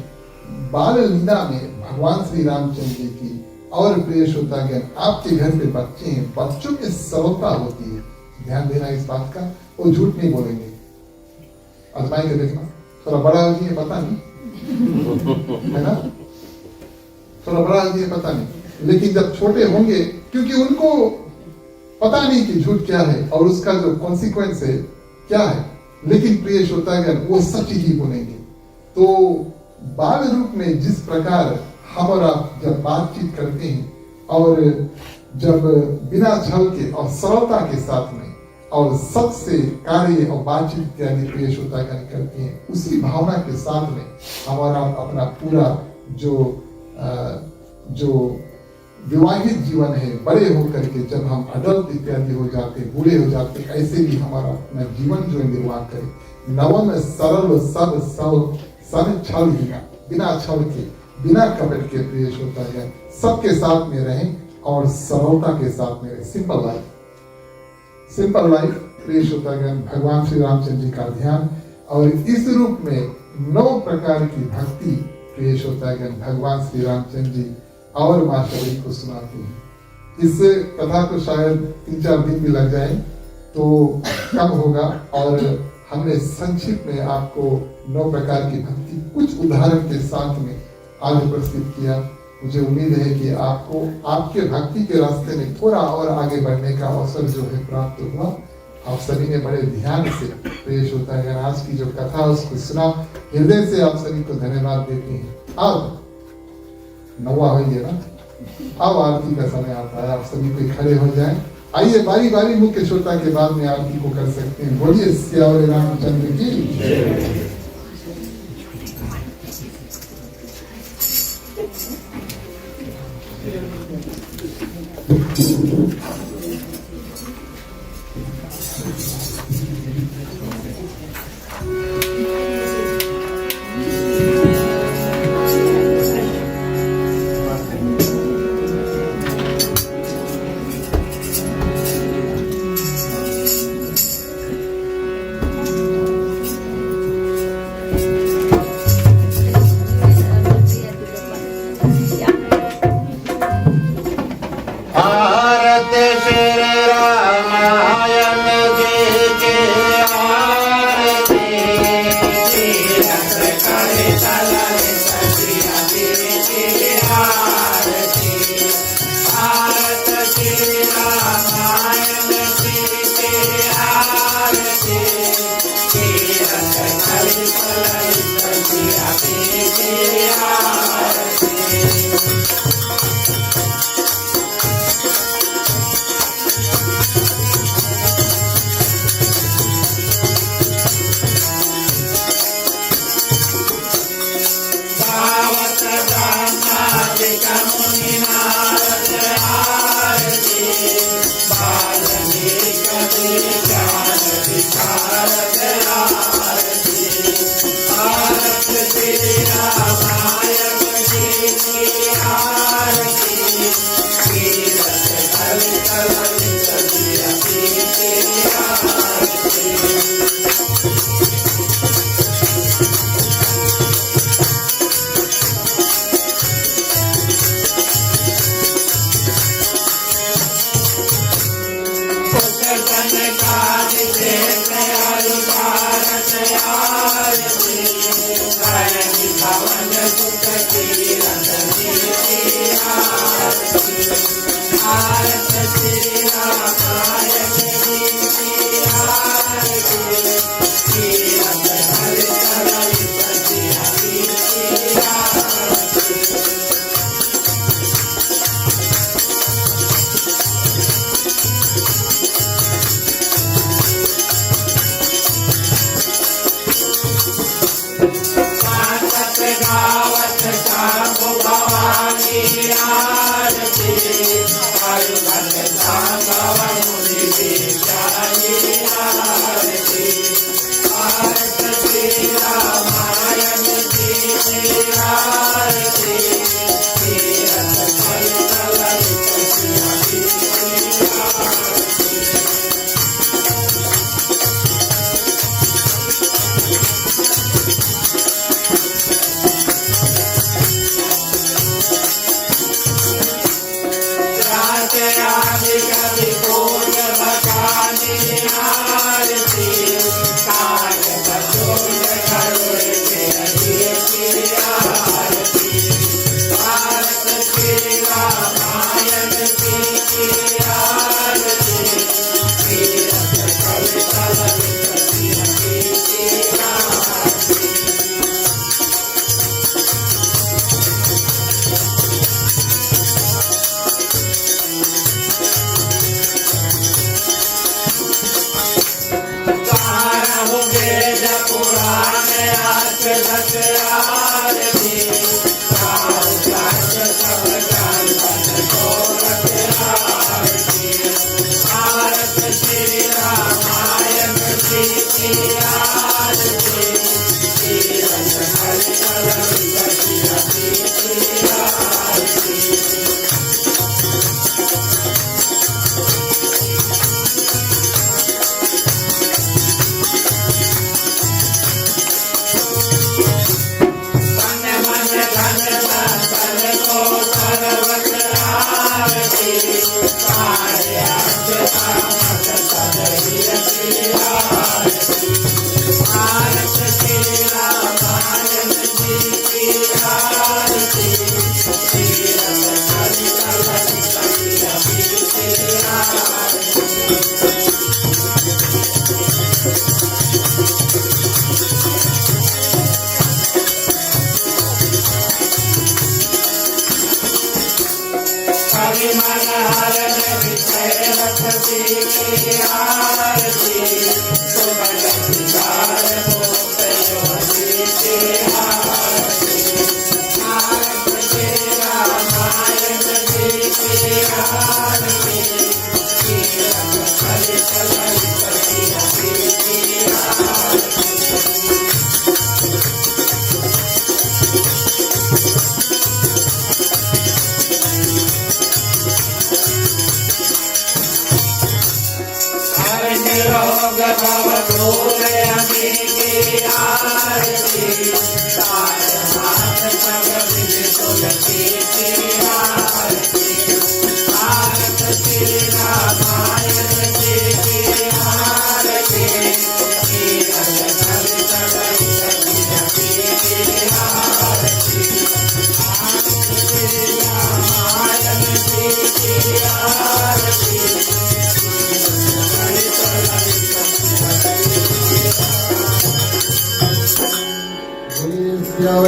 [SPEAKER 1] बाल लीला में भगवान श्री रामचंद्र जी की, और प्रिय श्रोतागण आपके घर पे बच्चे हैं, बच्चों में सरलता होती है। ध्यान देना इस बात का, वो झूठ नहीं बोलेंगे। आजमाई के देखना, थोड़ा बड़ा हो जाए पता नहीं है ना, थोड़ा बड़ा है पता नहीं, लेकिन जब छोटे होंगे, क्योंकि उनको पता नहीं कि झूठ क्या है और उसका जो कॉन्सिक्वेंस है क्या है, लेकिन प्रिय श्रोतागण वो सच ही बोलेंगे। तो बाल रूप में जिस प्रकार हम और आप जब बातचीत करते हैं और जब बिना छल के और सरलता के साथ में और सच से कार्य और बातचीत इत्यादि प्रिय श्रोतागण करते हैं, उसी भावना के साथ में हमारा अपना पूरा जो विवाहित जीवन है, बड़े होकर के जब हम अडल्ट इत्यादि हो जाते, बूढ़े हो जाते, ऐसे भी हमारा अपना जीवन जो निर्वाह करें, नवम सरल सब सन छलहीन, बिना छल के, बिना कपट के प्रिय श्रोतागण सबके साथ में रहें और सरलता के साथ में रहें। सिंपल लाइफ प्रिय श्रोतागण, भगवान श्री रामचंद्र जी का ध्यान और इस रूप में 9 प्रकार की भक्ति प्रिय श्रोतागण भगवान श्री रामचंद्र जी और मां शबरी को सुनाते हैं। इस कथा को शायद 3-4 दिन भी लग जाए तो कम होगा, और हमने संक्षिप्त में आपको 9 प्रकार की भक्ति कुछ उदाहरण के साथ में आज प्रस्तुत किया। मुझे उम्मीद है कि आपको आपके भक्ति के रास्ते में थोड़ा और आगे बढ़ने का अवसर जो है प्राप्त हुआ। आप सभी ने बड़े ध्यान से प्रिय श्रोतागण आज की जो कथा उसको सुना, हृदय से आप सभी को धन्यवाद देते हैं। अब 9वां होइए ना, अब आरती का समय आता है, आप सभी को खड़े हो जाएं। आइए बारी बारी मुख्य श्रोता के बाद में आरती को कर सकते हैं। बोलिए सियावर रामचंद्र की जय।
[SPEAKER 2] Yeah. धक आरती गाओ जात सब जान बन गोरख आरती आरत श्री रामायण जी की आरती तीरथ हर कलम कटिया की आरती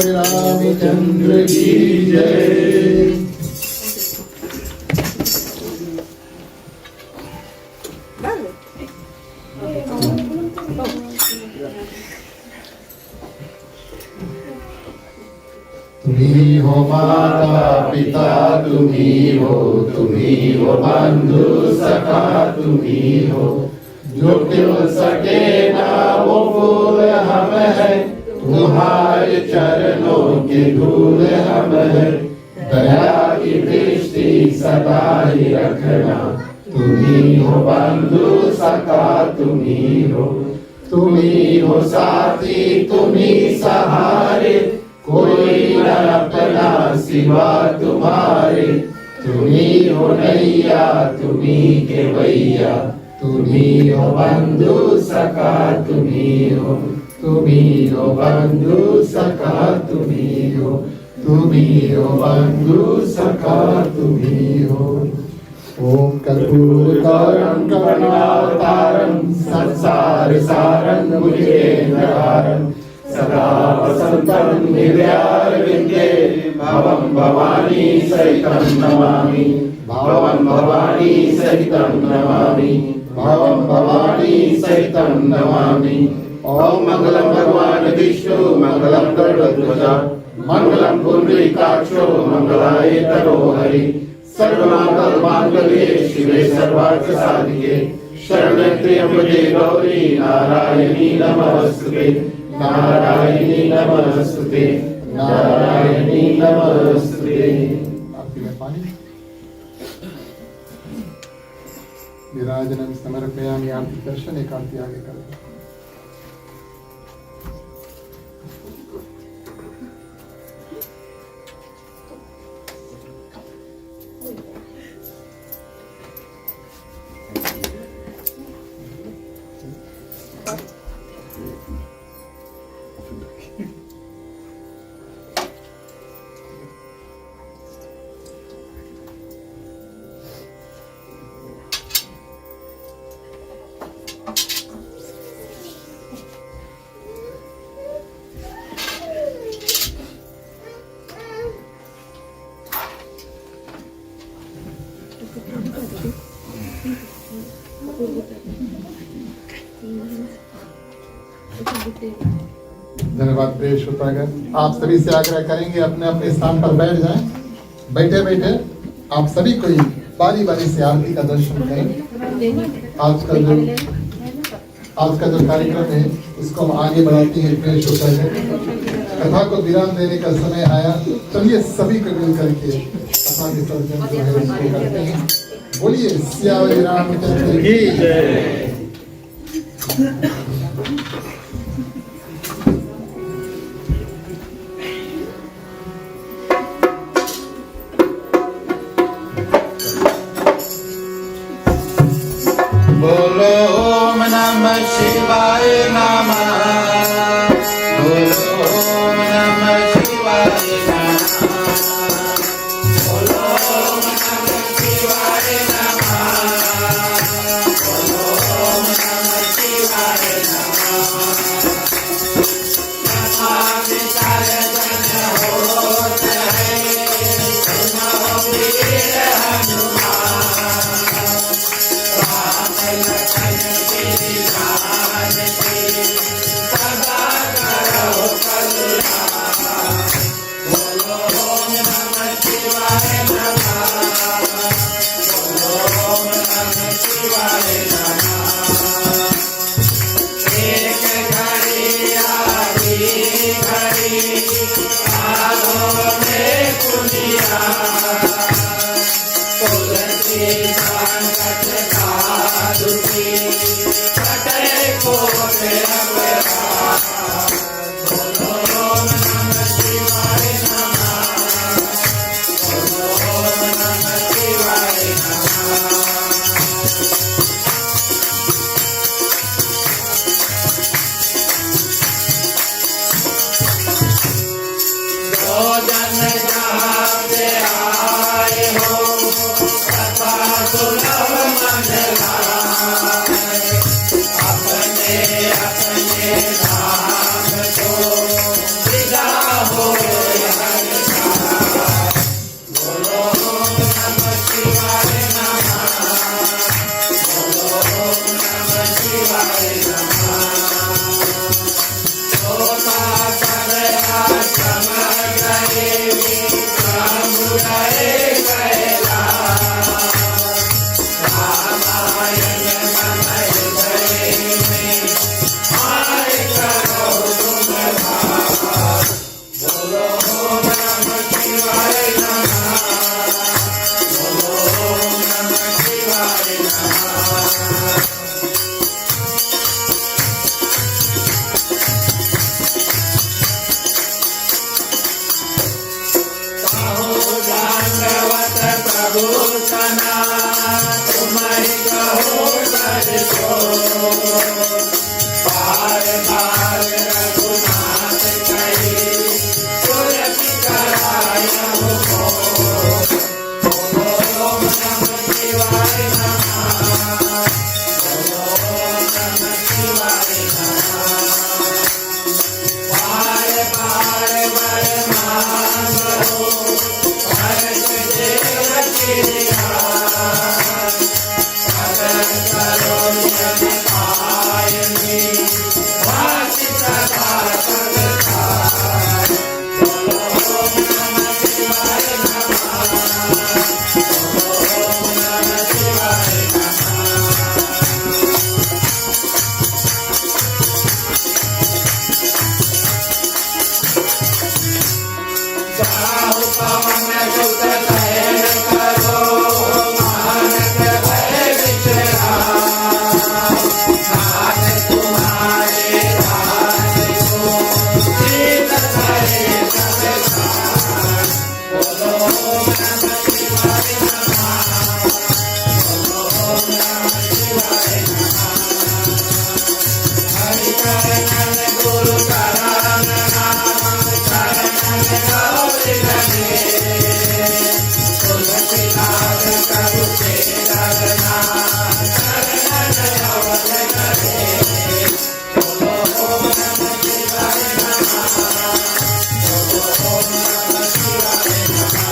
[SPEAKER 1] रामचंद्र की जय। तुम्ही हो माता पिता, तुम्ही हो बंधु सखा, तुम्ही हो जो क्यों सके ना वो फूल हम है, तुम्हारे चरणों के धूल हम है। दया की दृष्टि सदा ही रखना, तुम्ही हो बंधु सखा, तुम्ही हो साथी, तुम्ही सहारे, कोई न अपना सिवा तुम्हारे। तुम्ही हो नैया, तुम्ही केवैया, तुम्ही हो बंधु सखा, तुम्ही हो बंधु सखा, तुम्ही हो बंधु सखा, तुम्ही हो। ओम कर्पूरगौरं करुणावतारं संसार सारं भुजगेन्द्रहारं सदा वसन्तं हृदयारविन्दे भवं भवानी सहितं नमामि, भवं भवानी सहितं नमामि, भवं भवानी सहितं नमामि। ओम मंगलम भगवान विष्णु, मंगलम गरुड़ध्वज, मंगलम पुंडरीकाक्षो, मंगलाय तनोहरि। सर्वमंगल मांगल्ये शिवे सर्वार्थ साधिके, शरण्ये त्र्यंबके गौरी नारायणी नमोस्तुते, नारायणी नमोस्तुते, नारायणी नमोस्तुते। आपकी में पानी विराजनं समर्पयामि। आरती दर्शन एक आरती आगे कर। धन्यवाद प्रिय श्रोतागण। आप सभी से आग्रह करेंगे अपने अपने स्थान पर बैठ जाएं। बैठे बैठे आप सभी कोई बारी बारी से आरती का दर्शन करें। आज का जो कार्यक्रम है इसको हम आगे बढ़ाते हैं प्रिय श्रोतागण। कथा को विराम देने का समय आया, चलिए सभी को मिल करके कथा विसर्जन जो है उसको करते हैं। बोलिए सियावर रामचंद्र की जय।
[SPEAKER 2] बोलो ओम नमः शिवाय नमः। बोलो ओम नमः शिवाय नमः। बोलो ओम नमः शिवाय नमः। बोलो ओम नमः शिवाय नमः। नमः विसर्जन होत है, सुनो वीर हनुमान। लखन तेरी जान की सदा करो कल्याण। बोलो ओम नमः शिवाय नमः। बोलो ओम नमः शिवाय नमः। एक घड़ी आधी घड़ी आधो में कुनिया। तुलसी संकट दुखी कटे को मेरा। बोलो ओम नमः शिवाय नमः। बोलो ओम नमः शिवाय नमः। दो जन जहाँ से आए हो, कथा सुनब मन लाए। अपने अपने धाम को विदा हो हरिद्वार। बोलो ओम नमः शिवाय नमः। बोलो ओम नमः शिवाय नमः। सोता करया चमक गए, प्रभु रहे कैलाश। रामायण मन हृदय में आए करो तुम भाव। बोलो ओम नमः शिवाय नमः। बोलो ओम नमः शिवाय नमः। कहो जानवत प्रभु सना, तुम्हारी कहो कर दो। बार बार रघुनाथ कही, तुरंत कराय हो। बोलो ओम नमः शिवाय नमः। बोलो ओम नमः शिवाय नमः। बार बार वर मांगो, भरत देव तेरा। भजन करो जन पायनी, वासी सदा सदसाई। बोलो ओम नमः शिवाय नमः। बोलो ओम नमः शिवाय नमः। जाओ पवन सुत शयन करो, मानस भय विचरा। नाथ तुम्हारे दास को शीत भय सब खाए। बोलो ओम नमः शिवाय नमः। बोलो ओम नमः शिवाय नमः। हरि चरणन गुरु चरण नाम, चरणन गौरी धरे। तुलसीदास प्रभु तेरा नाम, चरणन अवध करे। बोलो ओम नमः शिवाय नमः। बोलो ओम नमः शिवाय नमः।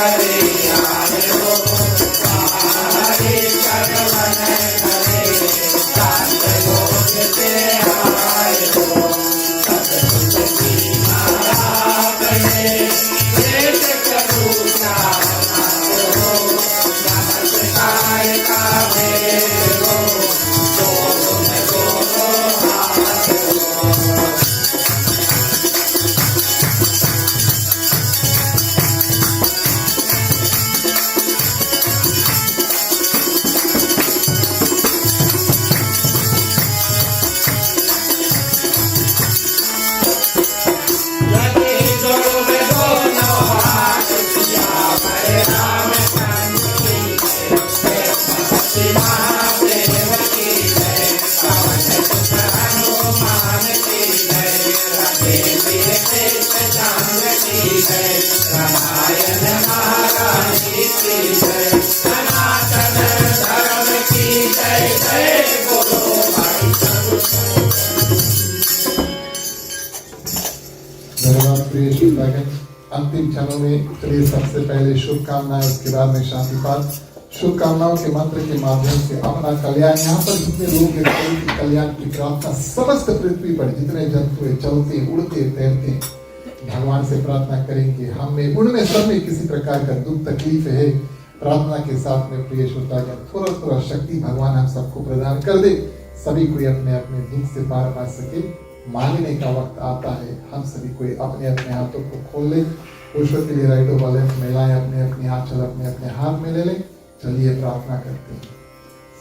[SPEAKER 2] करे आए हो बाहरी करवन करे सात लोक से आए हो सतगुण की माला बने भेंट करूं नाथ हो नमस्कार का मेल हो दोनों में दोनों हाथ हो लगे जोड़ों में दोनों हाथ किया बड़े राम की भक्ति महादेव की जय पवन सुत हनुमान की जय रखे वीर कृष्ण चांद की जय रामायण महारानी की जय सनातन धर्म की जय जय बोलो भाई
[SPEAKER 1] धन्यवाद प्रिय श्रोतागण। अंतिम क्षणों में चलिए सबसे पहले शुभकामनाएं, उसके बाद में शांति पाठ। शुभकामनाओं के मंत्र के माध्यम से अपना कल्याण, यहाँ पर जितने लोग हैं सभी कल्याण की प्रार्थना समस्त पृथ्वी पर जितने जंतु हैं चलते उड़ते तैरते भगवान से प्रार्थना करेंगे। हमें उनमें सब में किसी प्रकार का दुख तकलीफ है, प्रार्थना के साथ में प्रिय श्रोतागण थोड़ा थोड़ा शक्ति भगवान हम सबको प्रदान कर दे, सभी कोई अपने अपने दुख से पार पा सके। मांगने का वक्त आता है, हम सभी कोई अपने अपने हाथों को खोल ले। पुरुषों के लिए राइटो वाले महिलाएं अपने अपने आंचल अपने अपने हाथ में ले लें। चलिए प्रार्थना करते हैं।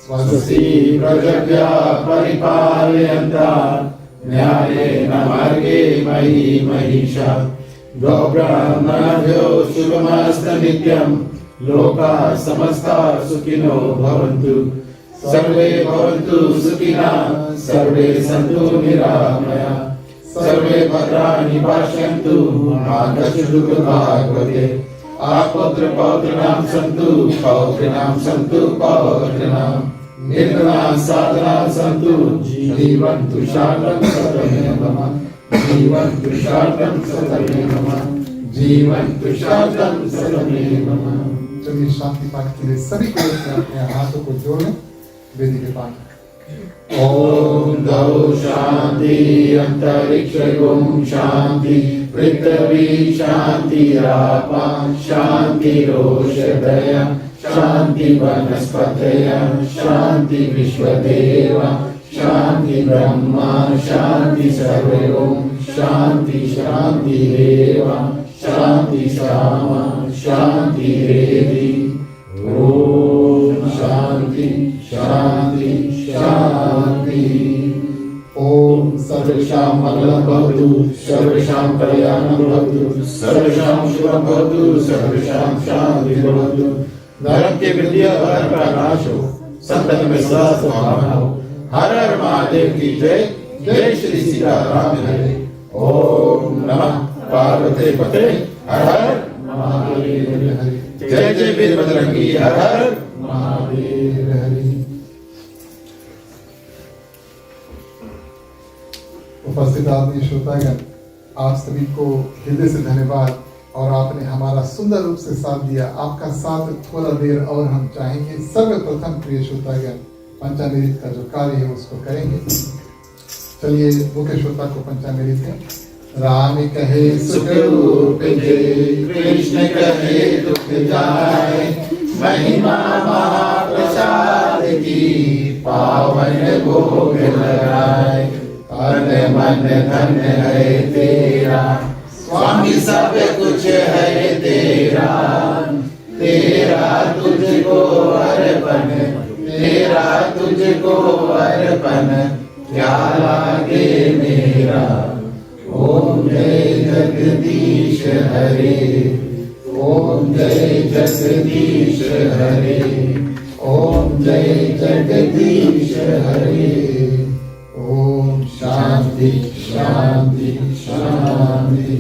[SPEAKER 3] स्वस्ति प्रजभ्य परिपालयन्तां न्यायेन मार्गेण मयि महिषा गोब्राह्मणेभ्यो शुभमस्तु नित्यं लोकाः समस्ताः सुखिनो भवन्तु सर्वे भवन्तु सुखिनः सर्वे सन्तु निरामया सर्वे भद्राणि पश्यन्तु मा कश्चित् दुःखभाग् भवेत् आपुत्र पौत्रणां सन्तु पौत्रिणां सन्तु पौत्रिणां निर्गुणां साधनां सन्तु जीवन्तु शान्तं सततं जीवन्तु शान्तं सततं जीवन्तु शान्तं सततं।
[SPEAKER 1] चलिए शांति पाठ के लिए सभी को अपने हाथों को जोड़ लें, वेदी के पाठ।
[SPEAKER 3] ओम द्यौ शांति अंतरिक्षं शांति पृथ्वी शांति रापा शांति रोषधय शांति वनस्पतय शांति विश्वदेव शांति ब्रह्मा शांति सर्वं शांति शांति देव शांति श्यामा शांति रेवि। ओम शांति शांति शांति। ओम सर्वेषां मंगलं भवतु सर्वेषां कल्याणं भवतु सर्वेषां शुभं भवतु सर्वेषां शान्तिः भवतु। धर्म के वृद्धि और धर्म का नाश हो, संतन में सदा सद्भावना हो। हर हर महादेव की जय। जय श्री सीताराम हरे। ओम नमः पार्वती पते हर हर महादेव हरे। जय जय वीर बजरंगी हर हर महादेव हरे।
[SPEAKER 1] उपस्थित आदरणीय श्रोतागण, आप सभी को हृदय से धन्यवाद और आपने हमारा सुंदर रूप से साथ दिया। आपका साथ थोड़ा देर और हम चाहेंगे। सर्वप्रथम प्रिय श्रोतागण पंचामृत का जो कार्य है उसको करेंगे। चलिए मुख्य श्रोता को पंचामृत है। राम कहे
[SPEAKER 3] सुख उपजे कृष्ण कहे दुख जाए महिमा महाप्रसाद की पावन भोग लगाए। तन मन धन है तेरा स्वामी सब कुछ है तेरा तेरा तुझको अर्पण तेरा तुझको अर्पण क्या लागे मेरा। ओम जय जगदीश हरे ओम जय जगदीश हरे ओम जय जगदीश हरे। ओम शांति शांति शांति।